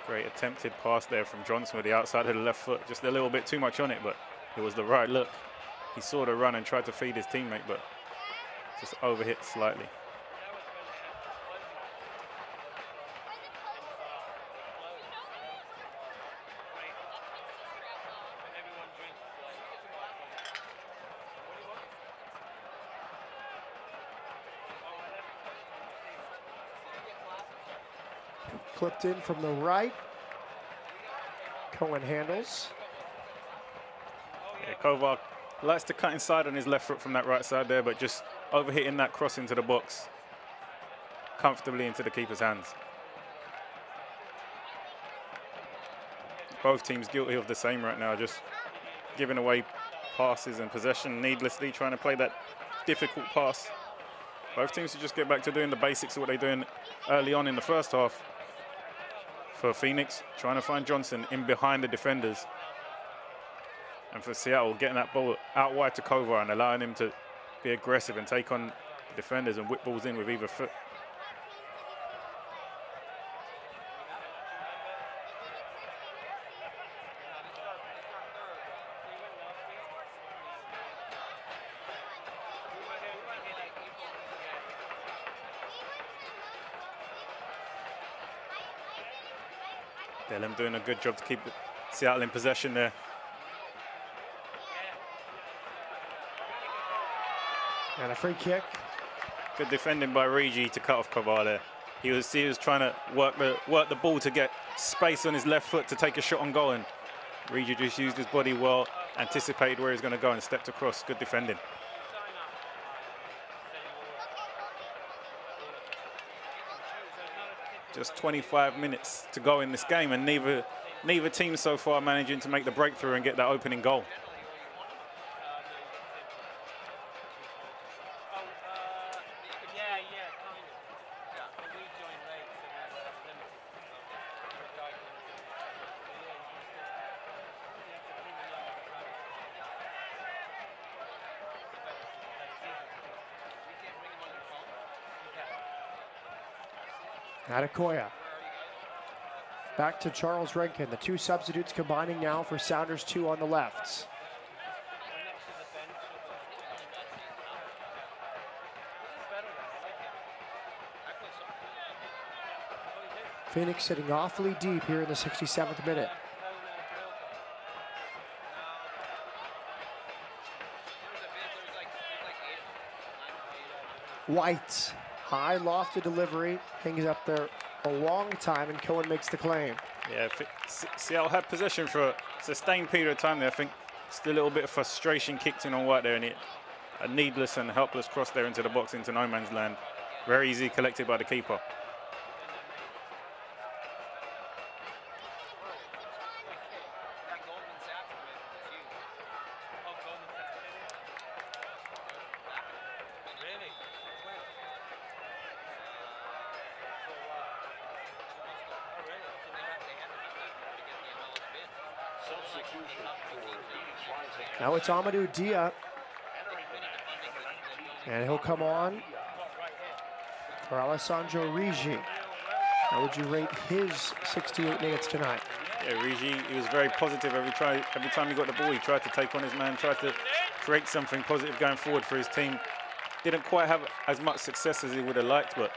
Great attempted pass there from Johnson with the outside of the left foot. Just a little bit too much on it, but it was the right look. He saw the run and tried to feed his teammate, but just overhit slightly. Clipped in from the right. Cohen handles. Yeah, Kovar likes to cut inside on his left foot from that right side there, but just overhitting that cross into the box comfortably into the keeper's hands. Both teams guilty of the same right now, just giving away passes and possession needlessly, trying to play that difficult pass. Both teams should just get back to doing the basics of what they're doing early on in the first half. For Phoenix, trying to find Johnson in behind the defenders. And for Seattle, getting that ball out wide to Kovar and allowing him to be aggressive and take on the defenders and whip balls in with either foot. Delham doing a good job to keep Seattle in possession there. And a free kick. Good defending by Rigi to cut off Kovar there. He was trying to work the ball to get space on his left foot to take a shot on goal, and Rigi just used his body well, anticipated where he's going to go and stepped across. Good defending. Just 25 minutes to go in this game, and neither team so far managing to make the breakthrough and get that opening goal. Adekoya. Back to Charles Rankin. The 2 substitutes combining now for Sounders 2 on the left. Phoenix sitting awfully deep here in the 67th minute. White. High lofted delivery, hangs up there a long time, and Cohen makes the claim. Yeah, Seattle had possession for a sustained period of time there. I think still a little bit of frustration kicked in on White there, and a needless and helpless cross there into the box, into no man's land. Very easy collected by the keeper. Now it's Amadou Dia. And he'll come on for Alessandro Rigi. How would you rate his 68 minutes tonight? Yeah, Rigi, he was very positive every time he got the ball. He tried to take on his man, tried to create something positive going forward for his team. Didn't quite have as much success as he would have liked, but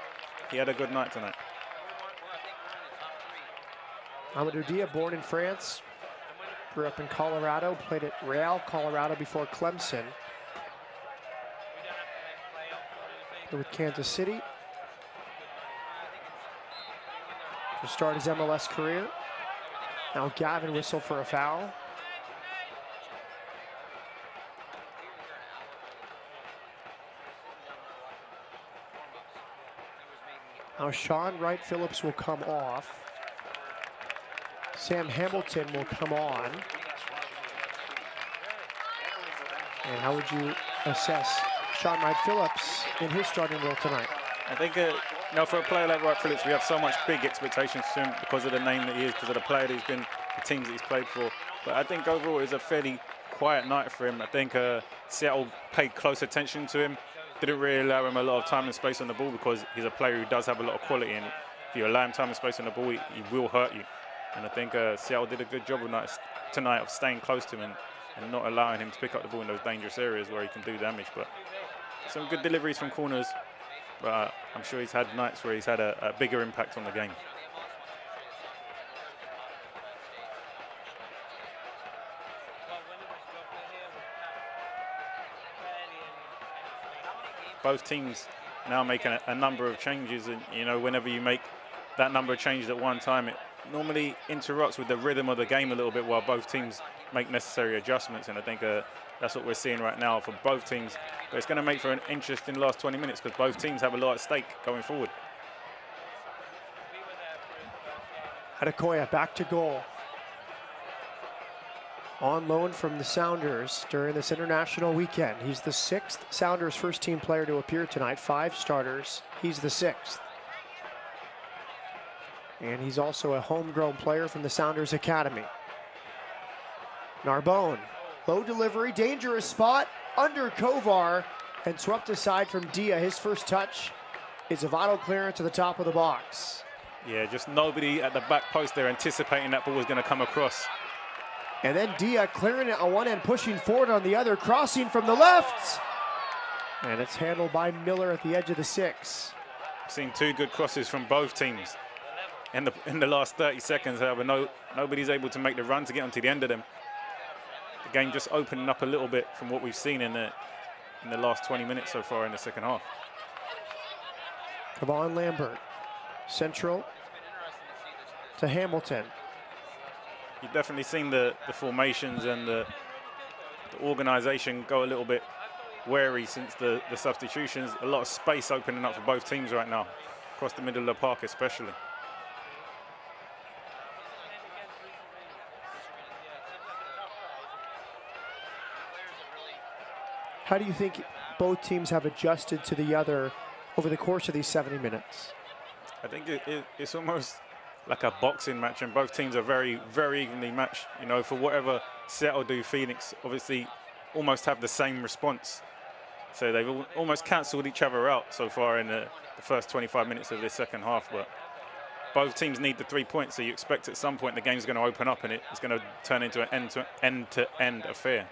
he had a good night tonight. Amadou Dia, born in France, grew up in Colorado, played at Real Colorado before Clemson. Played with Kansas City. To start his MLS career. Now Gavin whistled for a foul. Now Sean Wright Phillips will come off. Sam Hamilton will come on. And how would you assess Sean Wright Phillips in his starting role tonight? I think, for a player like Wright Phillips, we have so much big expectations to him because of the name that he is, because of the player that he's been, the teams that he's played for. But I think overall it's a fairly quiet night for him. I think Seattle paid close attention to him. Didn't really allow him a lot of time and space on the ball because he's a player who does have a lot of quality, and if you allow him time and space on the ball, he will hurt you. And I think Seattle did a good job tonight of staying close to him and not allowing him to pick up the ball in those dangerous areas where he can do damage. But some good deliveries from corners, but I'm sure he's had nights where he's had a bigger impact on the game. Both teams now making a number of changes, and whenever you make that number of changes at one time, it normally interrupts with the rhythm of the game a little bit while both teams make necessary adjustments. And I think that's what we're seeing right now for both teams. But it's going to make for an interesting last 20 minutes because both teams have a lot at stake going forward. Adekoya back to goal. On loan from the Sounders during this international weekend. He's the 6th Sounders first team player to appear tonight. 5 starters. He's the 6th. And he's also a homegrown player from the Sounders Academy. Narbonne, low delivery, dangerous spot, under Kovar, and swept aside from Dia. His first touch is a vital clearance to the top of the box. Yeah, just nobody at the back post there anticipating that ball was going to come across. And then Dia clearing it on one end, pushing forward on the other, crossing from the left. And it's handled by Miller at the edge of the 6. Seen 2 good crosses from both teams in the last 30 seconds. However, nobody's able to make the run to get onto the end of them. The game just opening up a little bit from what we've seen in the last 20 minutes so far in the second half. Kevon Lambert, central to Hamilton. You've definitely seen the formations and the organisation go a little bit wary since the substitutions. A lot of space opening up for both teams right now, across the middle of the park especially. How do you think both teams have adjusted to the other over the course of these 70 minutes? I think it's almost like a boxing match, and both teams are very, very evenly matched. For whatever Seattle do, Phoenix obviously almost have the same response. So they've almost cancelled each other out so far in the first 25 minutes of this second half. But both teams need the 3 points, so you expect at some point the game's going to open up and it's going to turn into an end-to-end affair.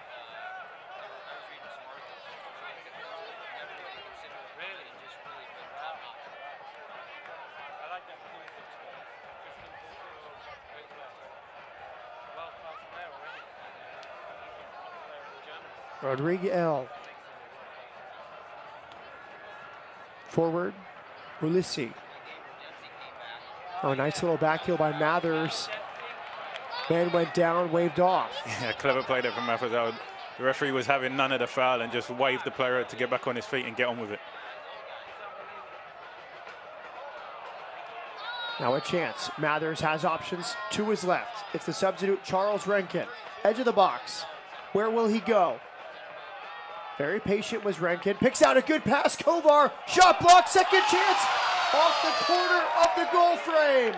Rodriguez. Forward, Ulisi. Oh, nice little back heel by Mathers. Man went down, waved off. Yeah, clever play there from Mathers. The referee was having none of the foul and just waved the player to get back on his feet and get on with it. Now a chance. Mathers has options to his left. It's the substitute Charles Rankin. Edge of the box. Where will he go? Very patient was Rankin. Picks out a good pass. Kovar. Shot block. Second chance. Off the corner of the goal frame.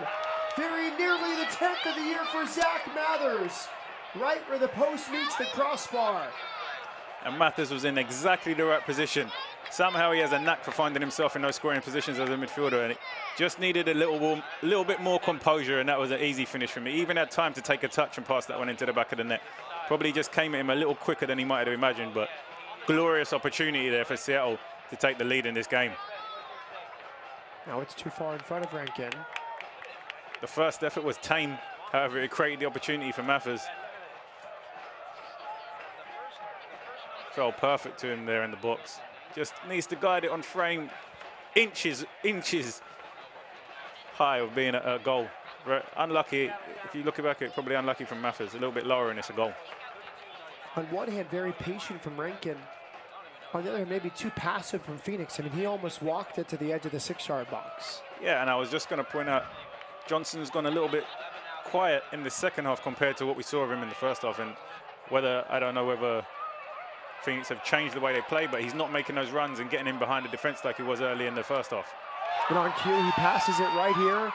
Very nearly the 10th of the year for Zach Mathers. right where the post meets the crossbar. And Mathers was in exactly the right position. Somehow he has a knack for finding himself in those scoring positions as a midfielder, and it just needed a little bit more composure, and that was an easy finish for me. He even had time to take a touch and pass that one into the back of the net. Probably just came at him a little quicker than he might have imagined, but glorious opportunity there for Seattle to take the lead in this game. Now it's too far in front of Rankin. The first effort was tame, however, it created the opportunity for Mathers. Fell perfect to him there in the box. Just needs to guide it on frame, inches high of being a goal. Unlucky, if you look back at it, probably unlucky from Mathers. A little bit lower and it's a goal. On one hand, very patient from Rankin. On the other hand, maybe too passive from Phoenix. I mean, he almost walked it to the edge of the 6-yard box. Yeah, and I was just going to point out, Johnson's gone a little bit quiet in the second half compared to what we saw of him in the first half. And I don't know whether Phoenix have changed the way they play, but he's not making those runs and getting in behind the defense like he was early in the first half. And on cue, he passes it right here.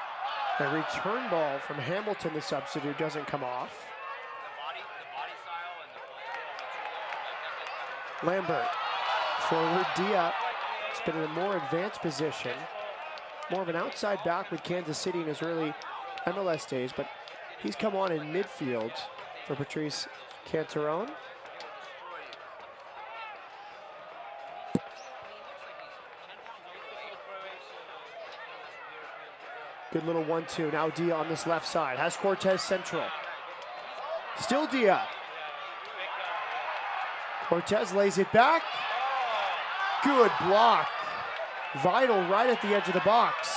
A return ball from Hamilton, the substitute, doesn't come off. Lambert, forward Dia. It's been in a more advanced position. More of an outside back with Kansas City in his early MLS days, but he's come on in midfield for Patrice Cantarone. Good little 1-2. Now Dia on this left side. Has Cortez central. Still Dia. Cortez lays it back. Good block. Vital right at the edge of the box.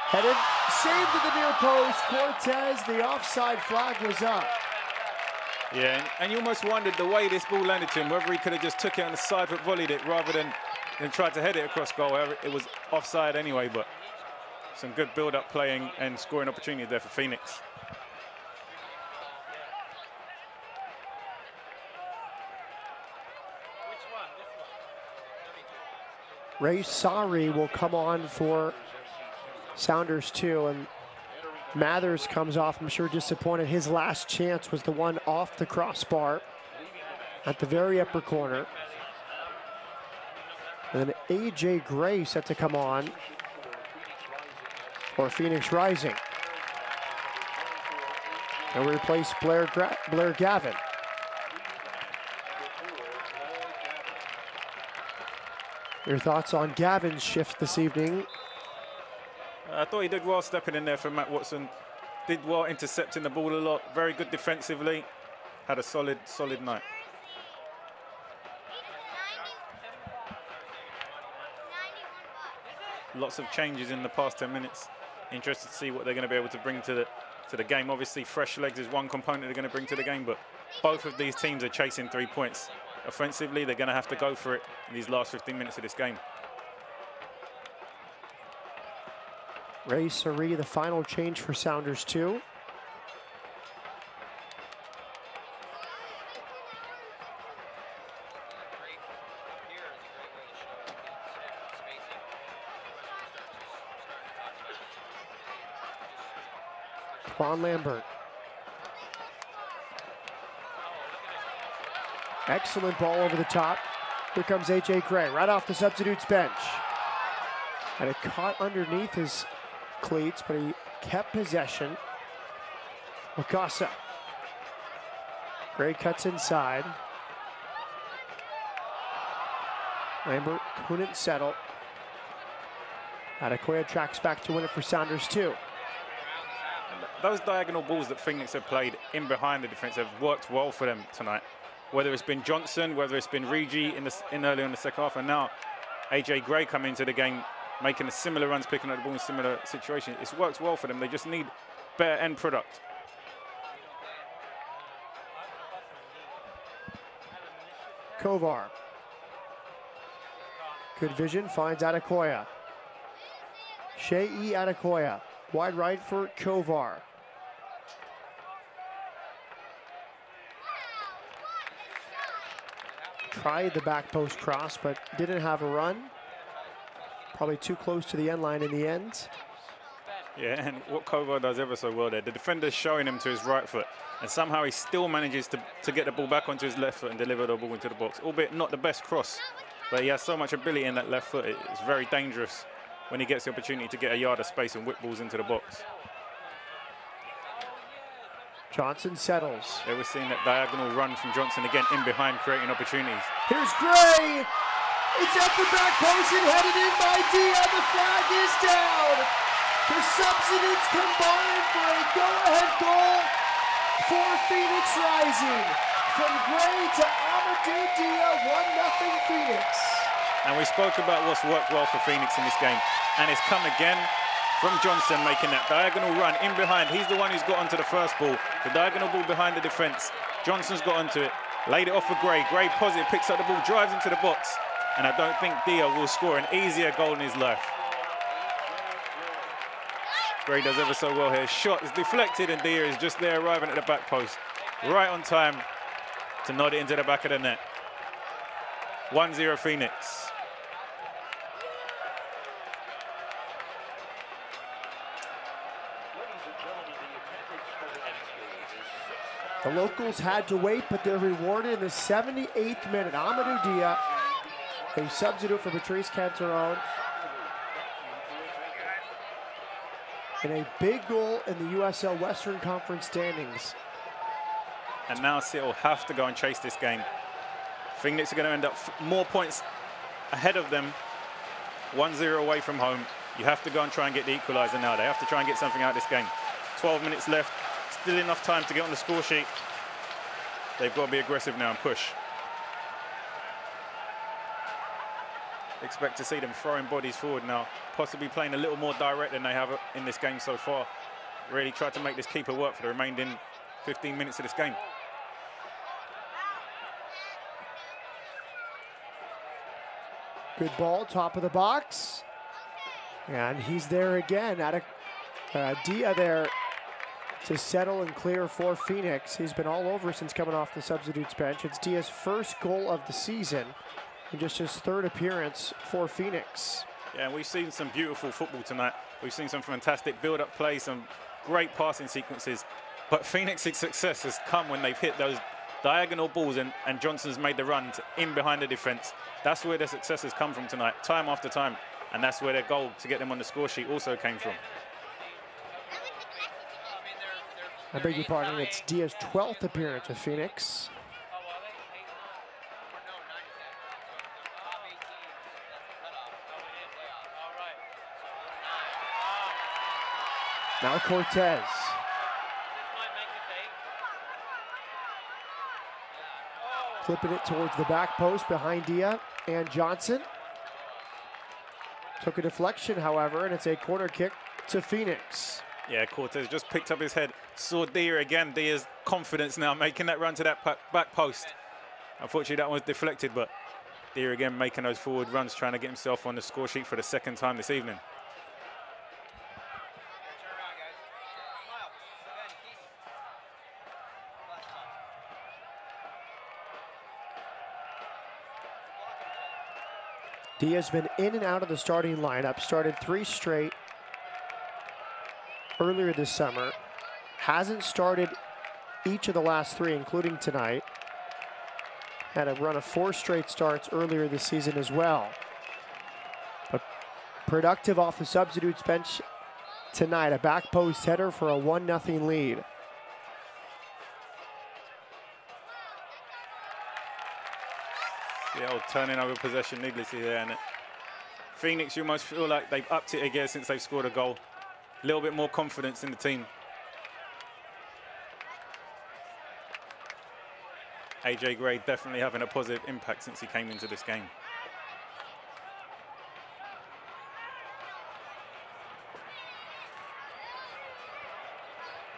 Headed, saved to the near post. Cortez, the offside flag was up. Yeah, and you almost wondered the way this ball landed to him, whether he could have just took it on the side foot, volleyed it, rather than tried to head it across goal. It was offside anyway, but some good build-up playing and scoring opportunities there for Phoenix. Ray Sari will come on for Sounders 2, and Mathers comes off, I'm sure, disappointed. His last chance was the one off the crossbar at the very upper corner. And then AJ Gray set to come on for Phoenix Rising. And we replace Blair Gavin. Your thoughts on Gavin's shift this evening? I thought he did well stepping in there for Matt Watson. Did well intercepting the ball a lot. Very good defensively. Had a solid night. Lots of changes in the past 10 minutes. Interested to see what they're going to be able to bring to the game. Obviously, fresh legs is one component they're going to bring to the game, but both of these teams are chasing 3 points. Offensively, they're going to have to go for it in these last 15 minutes of this game. Ray Sari, the final change for Sounders 2. Von Lambert. Excellent ball over the top. Here comes AJ Gray, right off the substitute's bench. And it caught underneath his cleats, but he kept possession. Wakasa. Gray cuts inside. Lambert couldn't settle. Adekoya tracks back to win it for Sounders 2. Those diagonal balls that Phoenix have played in behind the defense have worked well for them tonight. Whether it's been Johnson, whether it's been Rigi in earlier in the second half, and now AJ Gray coming into the game, making a similar runs, picking up the ball in similar situations. It's worked well for them. They just need better end product. Kovar. Good vision, finds Adekoya. Shea Adekoya. Wide right for Kovar. Tried the back post cross, but didn't have a run. Probably too close to the end line in the end. Yeah, and what Kovar does ever so well there, the defender's showing him to his right foot, and somehow he still manages to get the ball back onto his left foot and deliver the ball into the box, albeit not the best cross, but he has so much ability in that left foot. It's very dangerous when he gets the opportunity to get a yard of space and whip balls into the box. Johnson settles. They were seeing that diagonal run from Johnson again in behind, creating opportunities. Here's Gray. It's at the back post and headed in by Dia. The flag is down. The substitutes combine for a go-ahead goal for Phoenix Rising. From Gray to Amadou Dia, 1-0 Phoenix. And we spoke about what's worked well for Phoenix in this game. And it's come again from Johnson, making that diagonal run in behind. He's the one who's got onto the first ball. The diagonal ball behind the defense. Johnson's got onto it, laid it off for Gray. Gray positive, picks up the ball, drives into the box. And I don't think Dia will score an easier goal in his life. Gray does ever so well here. Shot is deflected and Dia is just there arriving at the back post. Right on time to nod it into the back of the net. 1-0 Phoenix. The locals had to wait, but they're rewarded in the 78th minute. Amadou Dia, a substitute for Patrice Canteron. And a big goal in the USL Western Conference standings. And now Seattle have to go and chase this game. Phoenix are going to end up more points ahead of them. 1-0 away from home. You have to go and try and get the equaliser now. They have to try and get something out of this game. 12 minutes left. Still enough time to get on the score sheet. They've got to be aggressive now and push. Expect to see them throwing bodies forward now, possibly playing a little more direct than they have in this game so far. Really try to make this keeper work for the remaining 15 minutes of this game. Good ball, top of the box. And he's there again. Dia there to settle and clear for Phoenix. He's been all over since coming off the substitutes bench. It's Dia's first goal of the season and just his third appearance for Phoenix. Yeah, and we've seen some beautiful football tonight. We've seen some fantastic build-up play, some great passing sequences. But Phoenix's success has come when they've hit those diagonal balls and Johnson's made the run in behind the defense. That's where their success has come from tonight, time after time. And that's where their goal to get them on the score sheet also came from. I beg your pardon, it's Dia's 12th appearance with Phoenix. Now Cortez. Flipping it towards the back post behind Dia and Johnson. Took a deflection, however, and it's a corner kick to Phoenix. Yeah, Cortez just picked up his head, saw Dia again. Dia's confidence now, making that run to that back post. Unfortunately, that was deflected, but Dia again making those forward runs, trying to get himself on the score sheet for the second time this evening. Dia's been in and out of the starting lineup, started 3 straight earlier this summer. Hasn't started each of the last 3, including tonight. Had a run of 4 straight starts earlier this season as well. But productive off the substitutes bench tonight. A back post header for a 1-0 lead. Seattle turning over possession needlessly there. And Phoenix, you almost feel like they've upped it again since they've scored a goal. A little bit more confidence in the team. AJ Gray definitely having a positive impact since he came into this game.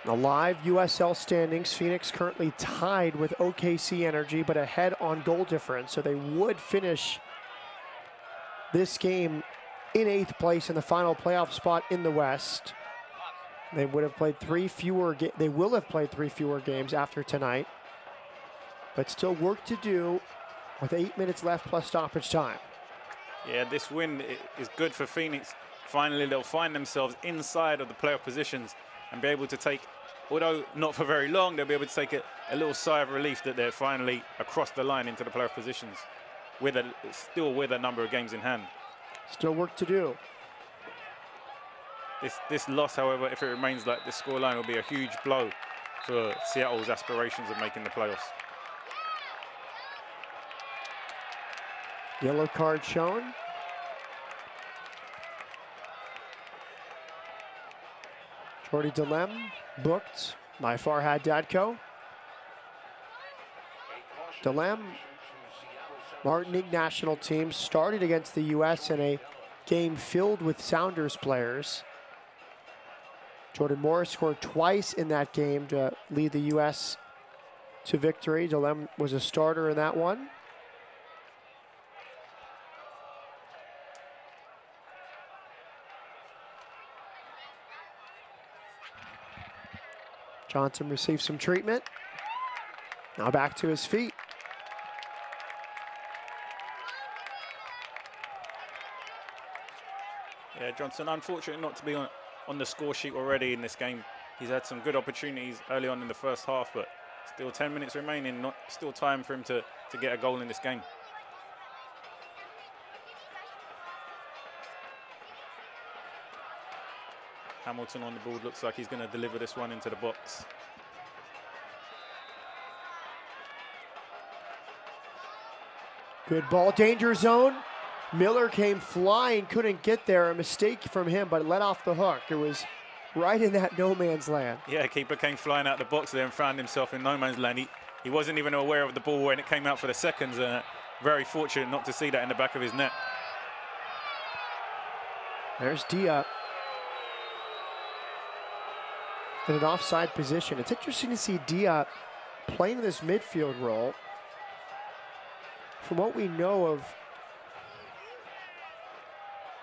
The live USL standings, Phoenix currently tied with OKC Energy, but ahead on goal difference. So they would finish this game in 8th place in the final playoff spot in the West. They would have played 3 fewer. They will have played 3 fewer games after tonight, but still work to do with 8 minutes left plus stoppage time. Yeah, this win is good for Phoenix. finally they'll find themselves inside of the playoff positions and be able to take, although not for very long, they'll be able to take a little sigh of relief that they're finally across the line into the playoff positions, still with a number of games in hand. Still work to do. This loss, however, if it remains like this scoreline, will be a huge blow for Seattle's aspirations of making the playoffs. Yellow card shown. Jordy Delem booked by Farhad Dadko. Delem, Martinique national team, started against the U.S. in a game filled with Sounders players. Jordan Morris scored twice in that game to lead the U.S. to victory. Delem was a starter in that one. Johnson received some treatment. Now back to his feet. Yeah, Johnson, unfortunate not to be on the score sheet already in this game. He's had some good opportunities early on in the first half, but still 10 minutes remaining, still time for him to get a goal in this game. Hamilton on the board, looks like he's going to deliver this one into the box. Good ball, danger zone. Miller came flying, couldn't get there. A mistake from him, but let off the hook. It was right in that no man's land. Yeah, keeper came flying out the box there and found himself in no man's land. He wasn't even aware of the ball when it came out for the seconds. Very fortunate not to see that in the back of his net. There's Dia in an offside position. It's interesting to see Dia playing in this midfield role. From what we know of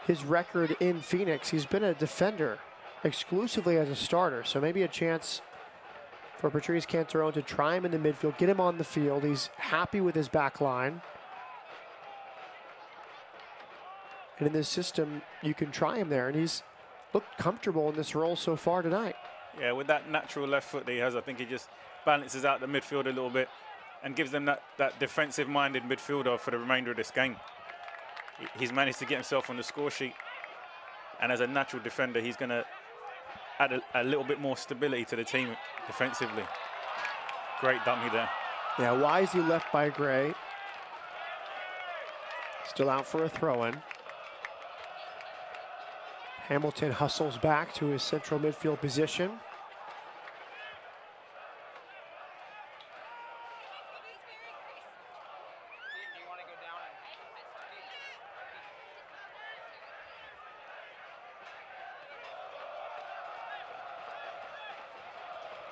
his record in Phoenix, he's been a defender exclusively as a starter. So maybe a chance for Patrice Canteron to try him in the midfield, get him on the field. He's happy with his back line. And in this system, you can try him there. And he's looked comfortable in this role so far tonight. Yeah, with that natural left foot that he has, I think he just balances out the midfield a little bit and gives them that defensive-minded midfielder for the remainder of this game. He's managed to get himself on the score sheet. And as a natural defender, he's going to add a little bit more stability to the team defensively. Great dummy there. Yeah, wisely left by Gray. Still out for a throw-in. Hamilton hustles back to his central midfield position.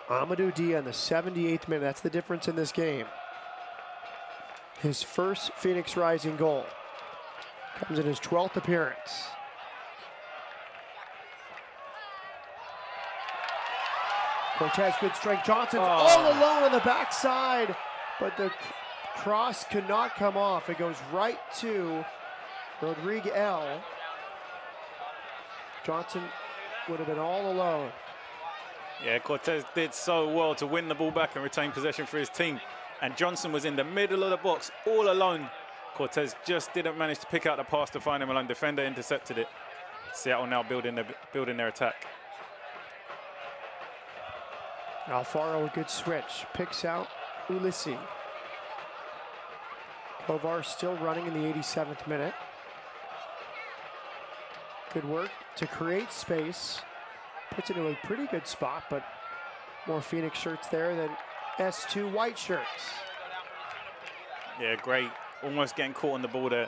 Amadou Dia in the 78th minute. That's the difference in this game. His first Phoenix Rising goal comes in his 12th appearance. Cortez, good strength. Johnson's all alone on the backside, but the cross could not come off. It goes right to Rodriguez. Johnson would have been all alone. Yeah, Cortez did so well to win the ball back and retain possession for his team. And Johnson was in the middle of the box, all alone. Cortez just didn't manage to pick out the pass to find him alone. Defender intercepted it. Seattle now building their attack. Alfaro, a good switch. Picks out Ulissi. Kovar still running in the 87th minute. Good work to create space. Puts it in a pretty good spot, but more Phoenix shirts there than S2 white shirts. Yeah, great. Almost getting caught on the ball there.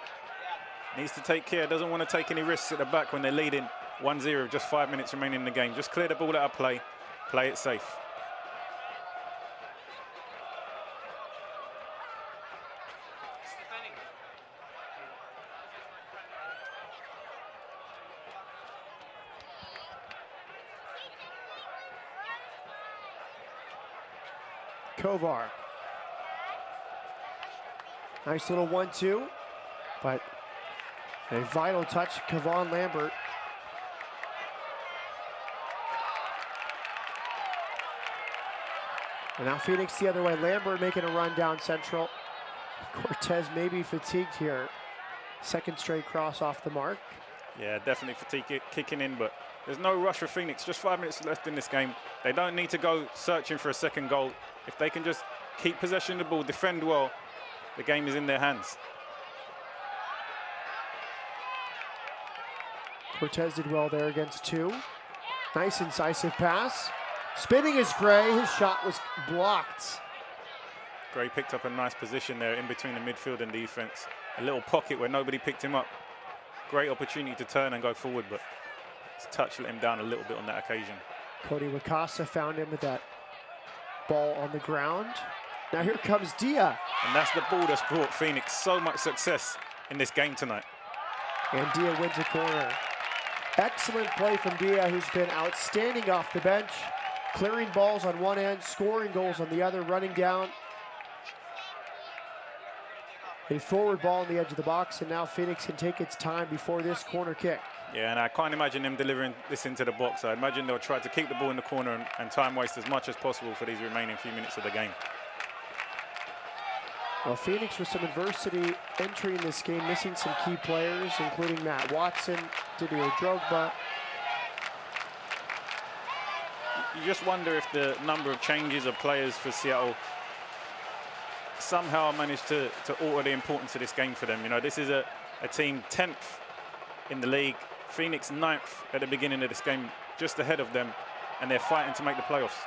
Needs to take care. Doesn't want to take any risks at the back when they're leading 1-0. Just 5 minutes remaining in the game. Just clear the ball out of play. Play it safe. Kovar. Nice little 1-2, but a vital touch. Kevon Lambert And now Phoenix the other way. Lambert making a run down central. Cortez may be fatigued here. Second straight cross off the mark. Yeah, definitely fatigue kicking in, but there's no rush for Phoenix. Just 5 minutes left in this game. They don't need to go searching for a second goal. If they can just keep possession of the ball, defend well, the game is in their hands. Cortez did well there against 2. Nice incisive pass. Spinning is Gray. His shot was blocked. Gray picked up a nice position there in between the midfield and defense. A little pocket where nobody picked him up. Great opportunity to turn and go forward, but his touch let him down a little bit on that occasion. Cody Wakasa found him with that ball on the ground. Now here comes Dia. And that's the ball that's brought Phoenix so much success in this game tonight. And Dia wins a corner. Excellent play from Dia, who's been outstanding off the bench. Clearing balls on one end, scoring goals on the other, running down. A forward ball on the edge of the box, and now Phoenix can take its time before this corner kick. Yeah, and I can't imagine them delivering this into the box. I imagine they'll try to keep the ball in the corner and time waste as much as possible for these remaining few minutes of the game. Well, Phoenix with some adversity entering this game, missing some key players, including Matt Watson, Didier Drogba. You just wonder if the number of changes of players for Seattle somehow managed to alter the importance of this game for them. You know, this is a team 10th in the league. Phoenix 9th at the beginning of this game, just ahead of them, and they're fighting to make the playoffs.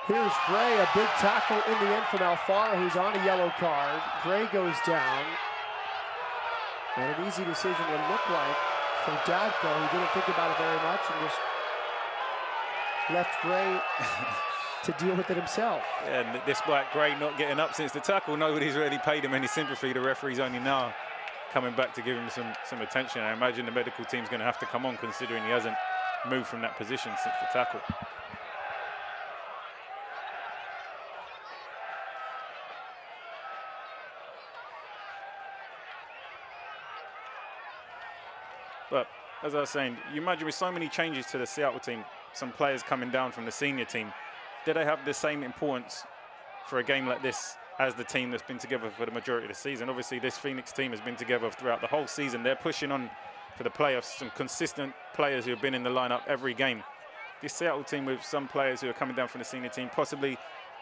Here's Gray, a big tackle in the end from Alfaro, who's on a yellow card. Gray goes down. And an easy decision would look like from Dadko, who didn't think about it very much and just left Gray to deal with it himself. And despite Gray not getting up since the tackle, nobody's really paid him any sympathy. The referee's only now coming back to give him some attention. I imagine the medical team's going to have to come on, considering he hasn't moved from that position since the tackle. But as I was saying, you imagine with so many changes to the Seattle team, some players coming down from the senior team, do they have the same importance for a game like this as the team that's been together for the majority of the season? Obviously, this Phoenix team has been together throughout the whole season. They're pushing on for the playoffs, some consistent players who have been in the lineup every game. This Seattle team with some players who are coming down from the senior team, possibly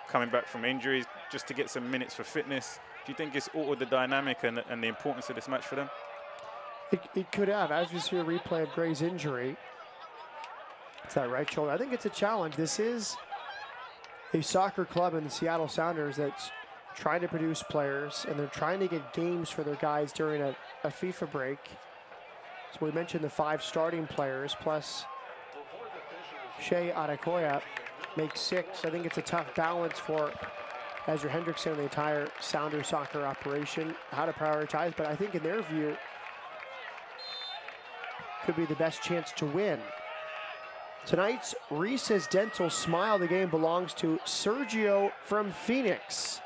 coming back from injuries just to get some minutes for fitness. Do you think it's altered the dynamic and the importance of this match for them? It could have, as we see a replay of Gray's injury. It's that right shoulder. I think it's a challenge. This is a soccer club in the Seattle Sounders that's trying to produce players, and they're trying to get games for their guys during a FIFA break. So we mentioned the 5 starting players, plus Shea Adekoya makes 6. I think it's a tough balance for Ezra Hendrickson and the entire Sounders soccer operation, how to prioritize, but I think in their view, could be the best chance to win. Tonight's Reese's Dental Smile of the game belongs to Sergio from Phoenix.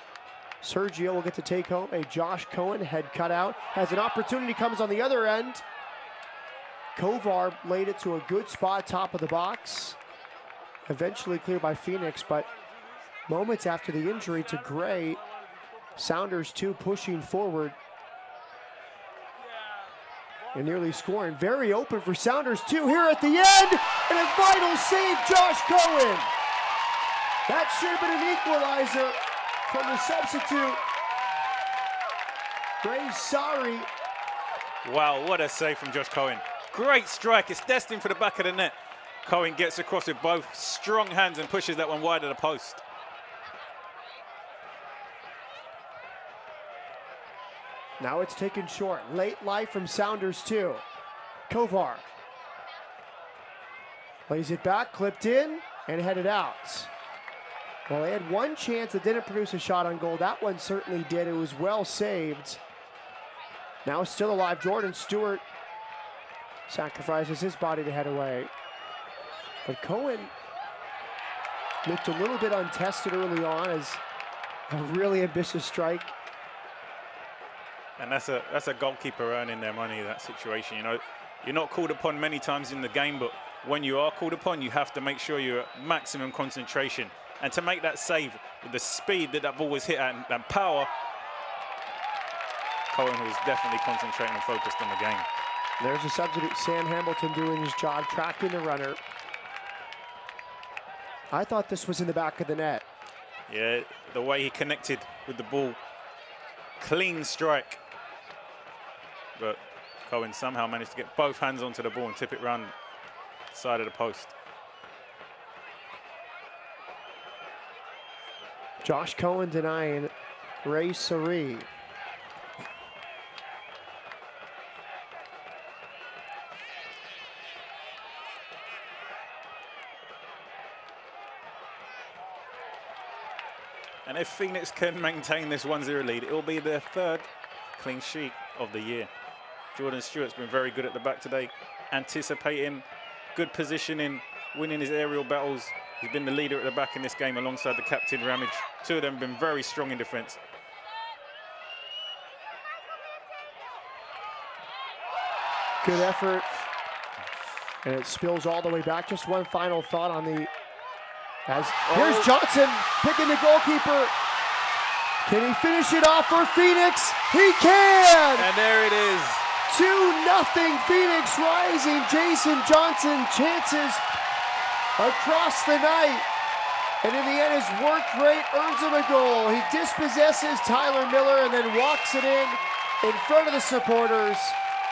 Sergio will get to take home a Josh Cohen head cutout. Has an opportunity, comes on the other end. Kovar laid it to a good spot, top of the box. Eventually cleared by Phoenix, but moments after the injury to Gray, Sounders 2 pushing forward and nearly scoring. Very open for Sounders 2 here at the end, and a vital save, Josh Cohen. That should have been an equalizer from the substitute. Gray's sorry. Wow, what a save from Josh Cohen. Great strike, it's destined for the back of the net. Cohen gets across with both strong hands and pushes that one wide of the post. Now it's taken short. Late life from Sounders 2. Kovar lays it back, clipped in, and headed out. Well, they had one chance that didn't produce a shot on goal. That one certainly did. It was well saved. Now still alive, Jordan Stewart sacrifices his body to head away. But Cohen looked a little bit untested early on as a really ambitious strike. And that's a goalkeeper earning their money in that situation. You know, you're not called upon many times in the game, but when you are called upon, you have to make sure you're at maximum concentration. And to make that save with the speed that ball was hit at and power, Cohen was definitely concentrating and focused on the game. There's a substitute, Sam Hamilton, doing his job, tracking the runner. I thought this was in the back of the net. Yeah, the way he connected with the ball. Clean strike. But Cohen somehow managed to get both hands onto the ball and tip it round the side of the post. Josh Cohen denying Ray Sari. And if Phoenix can maintain this 1-0 lead, it will be their third clean sheet of the year. Jordan Stewart's been very good at the back today, anticipating, good positioning, winning his aerial battles. He's been the leader at the back in this game alongside the captain, Ramage. Two of them have been very strong in defense. Good effort. And it spills all the way back. Just one final thought on the... Here's Johnson picking the goalkeeper. Can he finish it off for Phoenix? He can! And there it is. 2-0 Phoenix Rising. Jason Johnson chances across the night. And in the end, his work rate earns him a goal. He dispossesses Tyler Miller and then walks it in front of the supporters.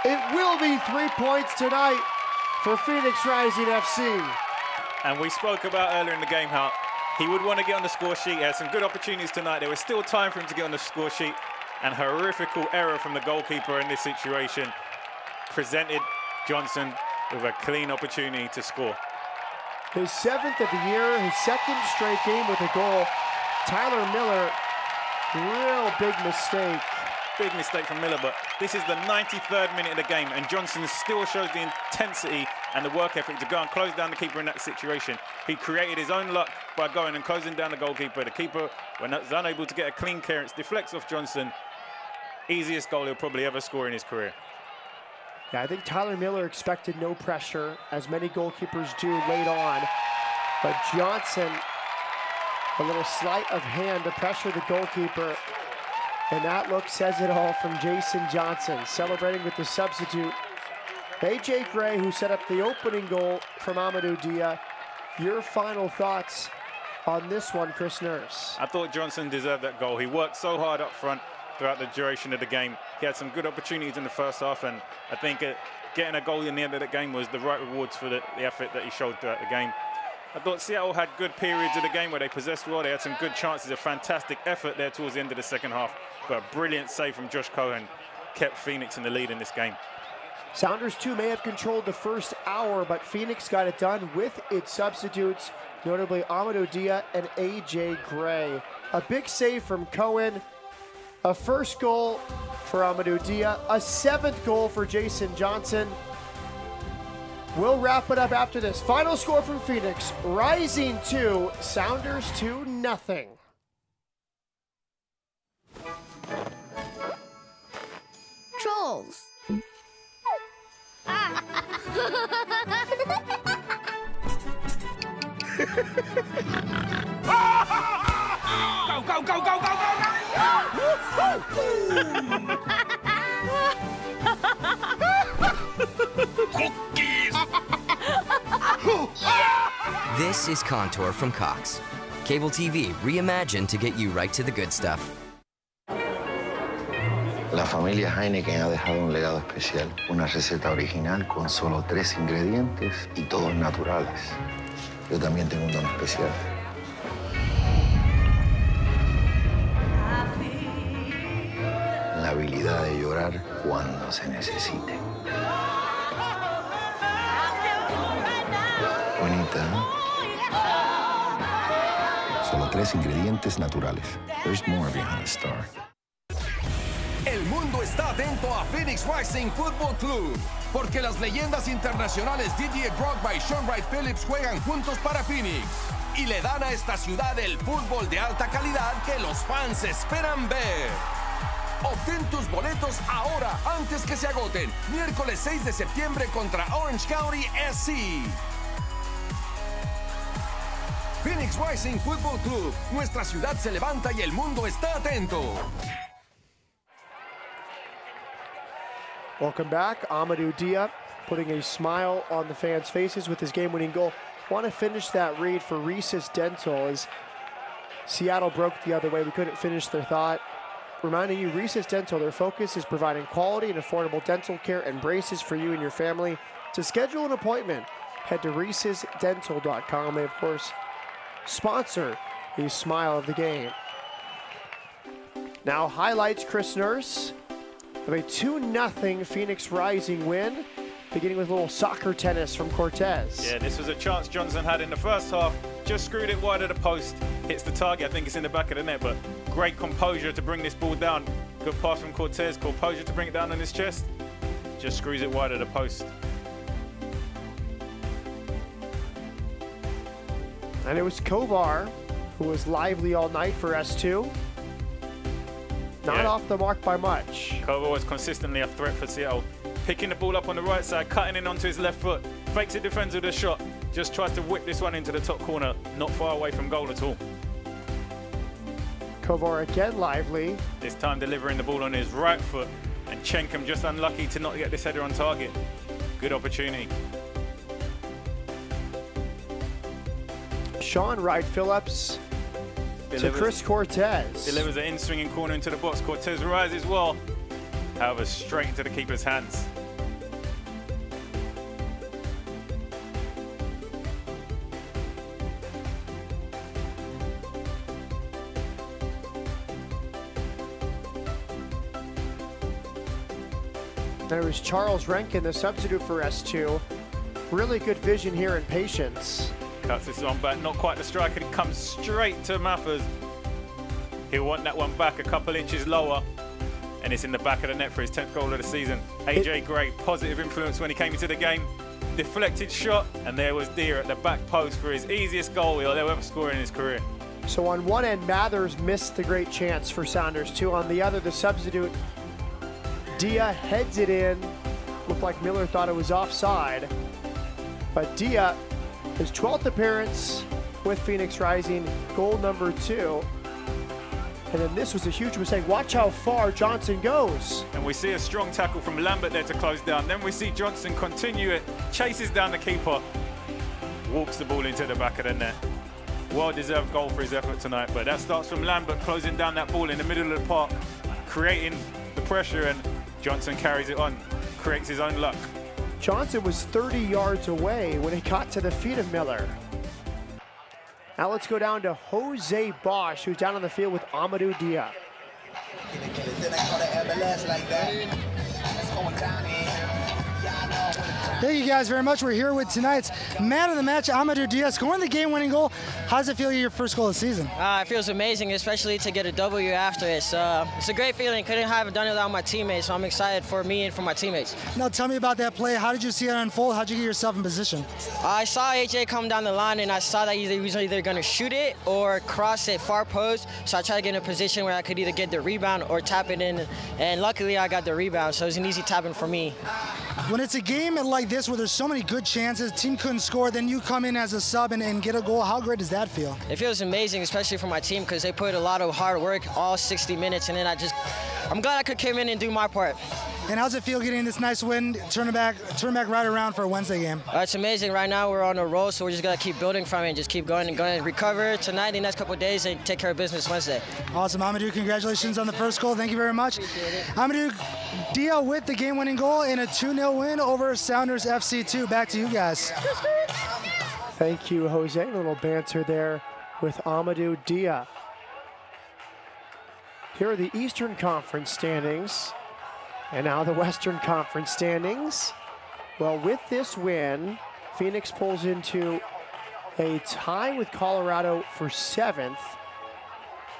It will be 3 points tonight for Phoenix Rising FC. And we spoke about earlier in the game how he would want to get on the score sheet. He had some good opportunities tonight. There was still time for him to get on the score sheet. And horrifical error from the goalkeeper in this situation presented Johnson with a clean opportunity to score. His 7th of the year, his 2nd straight game with a goal. Tyler Miller, real big mistake. Big mistake from Miller, but this is the 93rd minute of the game, and Johnson still shows the intensity and the work ethic to go and close down the keeper in that situation. He created his own luck by going and closing down the goalkeeper. The keeper was unable to get a clean clearance, deflects off Johnson. Easiest goal he'll probably ever score in his career. Yeah, I think Tyler Miller expected no pressure, as many goalkeepers do late on. But Johnson, a little sleight of hand to pressure the goalkeeper. And that look says it all from Jason Johnson, celebrating with the substitute, AJ Gray, who set up the opening goal from Amadou Dia. Your final thoughts on this one, Chris Nurse? I thought Johnson deserved that goal. He worked so hard up front throughout the duration of the game. He had some good opportunities in the first half, and I think getting a goal in the end of the game was the right rewards for the effort that he showed throughout the game. I thought Seattle had good periods of the game where they possessed well. They had some good chances, a fantastic effort there towards the end of the second half. But a brilliant save from Josh Cohen kept Phoenix in the lead in this game. Sounders, too, may have controlled the first hour, but Phoenix got it done with its substitutes, notably Amadou Dia and AJ Gray. A big save from Cohen, a first goal for Amadou Dia, a 7th goal for Jason Johnson. We'll wrap it up after this. Final score from Phoenix, Rising 2, Sounders 2-0. Trolls. Go, go, go, go, go, This is Contour from Cox. Cable TV reimagined to get you right to the good stuff. La familia Heineken ha dejado un legado especial, una receta original con solo 3 ingredientes y todos naturales. Yo también tengo un don especial. La habilidad de llorar cuando se necesite. Bonita, ¿eh? Solo 3 ingredientes naturales. There's more behind the star. El mundo está atento a Phoenix Rising Football Club, porque las leyendas internacionales Didier Drogba y Shaun Wright-Phillips juegan juntos para Phoenix y le dan a esta ciudad el fútbol de alta calidad que los fans esperan ver. Obtén tus boletos ahora, antes que se agoten. Miércoles 6 de septiembre contra Orange County SC. Phoenix Rising Football Club. Nuestra ciudad se levanta y el mundo está atento. Welcome back. Amadou Dia putting a smile on the fans' faces with his game-winning goal. Want to finish that read for Reese's Dental as Seattle broke the other way. We couldn't finish their thought. Reminding you, Reese's Dental, their focus is providing quality and affordable dental care and braces for you and your family. To schedule an appointment, head to reesesdental.com. They, of course, sponsor the smile of the game. Now, highlights, Chris Nurse, of a 2-0 Phoenix Rising win, beginning with a little soccer tennis from Cortez. Yeah, this was a chance Johnson had in the first half. Just screwed it wide of the post. Hits the target. I think it's in the back of the net, but great composure to bring this ball down. Good pass from Cortez. Composure to bring it down on his chest. Just screws it wide of the post. And it was Kovar who was lively all night for S2. Not off the mark by much. Kovar was consistently a threat for Seattle. Picking the ball up on the right side, cutting in onto his left foot. Fakes the defense with a shot. Just tries to whip this one into the top corner. Not far away from goal at all. Kovar again lively. This time delivering the ball on his right foot. And Chenkum just unlucky to not get this header on target. Good opportunity. Sean Wright Phillips to Chris Cortez. Delivers an in-swinging corner into the box. Cortez rises well. However, straight into the keeper's hands. There was Charles Rankin, the substitute for S2. Really good vision here and patience. Cuts this one back, not quite the strike, and it comes straight to Maffers. He'll want that one back a couple inches lower, and it's in the back of the net for his 10th goal of the season. AJ Gray, positive influence when he came into the game. Deflected shot, and there was Dia at the back post for his easiest goal he'll ever score in his career. So on one end, Mathers missed the great chance for Sounders 2. On the other, the substitute, Dia heads it in. Looked like Miller thought it was offside, but Dia, his 12th appearance with Phoenix Rising, goal number 2. And then this was a huge mistake. Watch how far Johnson goes. And we see a strong tackle from Lambert there to close down. Then we see Johnson continue it, chases down the keeper, walks the ball into the back of the net. Well-deserved goal for his effort tonight, but that starts from Lambert closing down that ball in the middle of the park, creating the pressure, and Johnson carries it on, creates his own luck. Johnson was 30 yards away when it got to the feet of Miller. Now let's go down to Jose Bosch, who's down on the field with Amadou Dia. Thank you guys very much. We're here with tonight's man of the match, Amadou Dia, scoring the game-winning goal. How does it feel your first goal of the season? It feels amazing, especially to get a W after it. It's a great feeling. Couldn't have done it without my teammates, so I'm excited for me and for my teammates. Now tell me about that play. How did you see it unfold? How did you get yourself in position? I saw AJ come down the line, and I saw that he was either going to shoot it or cross it far post. So I tried to get in a position where I could either get the rebound or tap it in. And luckily, I got the rebound, so it was an easy tapping for me. When it's a game like this where there's so many good chances, team couldn't score, then you come in as a sub and get a goal, how great does that feel? It feels amazing, especially for my team, because they put a lot of hard work, all 60 minutes, and then I'm glad I could come in and do my part. And how's it feel getting this nice win, turn back right around for a Wednesday game? It's amazing. Right now we're on a roll, so we're just going to keep building from it and just keep going and recover tonight, the next couple of days, and take care of business Wednesday. Awesome. Amadou, congratulations on the first goal. Thank you very much. Amadou Dia with the game-winning goal in a 2-0 win over Sounders FC2. Back to you guys. Thank you, Jose. A little banter there with Amadou Dia. Here are the Eastern Conference standings. And now the Western Conference standings. Well, with this win, Phoenix pulls into a tie with Colorado for 7th.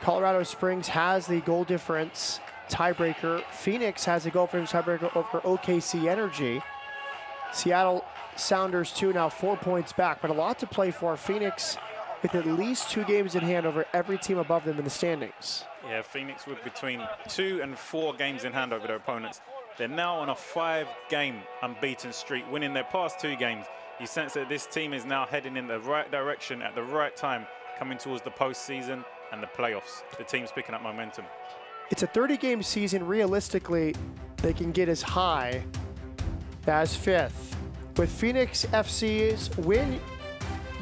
Colorado Springs has the goal difference tiebreaker. Phoenix has a goal difference tiebreaker over OKC Energy. Seattle Sounders 2 now 4 points back, but a lot to play for. Phoenix with at least 2 games in hand over every team above them in the standings. Yeah, Phoenix with between 2 and 4 games in hand over their opponents. They're now on a 5-game unbeaten streak, winning their past 2 games. You sense that this team is now heading in the right direction at the right time, coming towards the postseason and the playoffs. The team's picking up momentum. It's a 30-game season. Realistically, they can get as high as 5th. With Phoenix FC's win,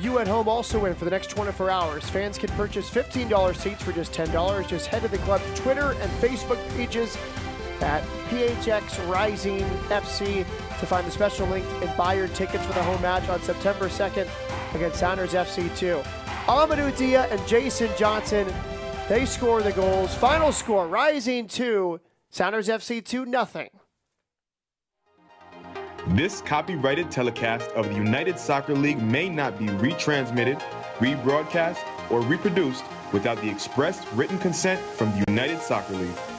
you at home also win for the next 24 hours. Fans can purchase $15 seats for just $10. Just head to the club's Twitter and Facebook pages at PHX Rising FC to find the special link and buy your tickets for the home match on September 2nd against Sounders FC 2. Amadou Dia and Jason Johnson, they score the goals. Final score, Rising 2, Sounders FC 2, nothing. This copyrighted telecast of the United Soccer League may not be retransmitted, rebroadcast, or reproduced without the express written consent from the United Soccer League.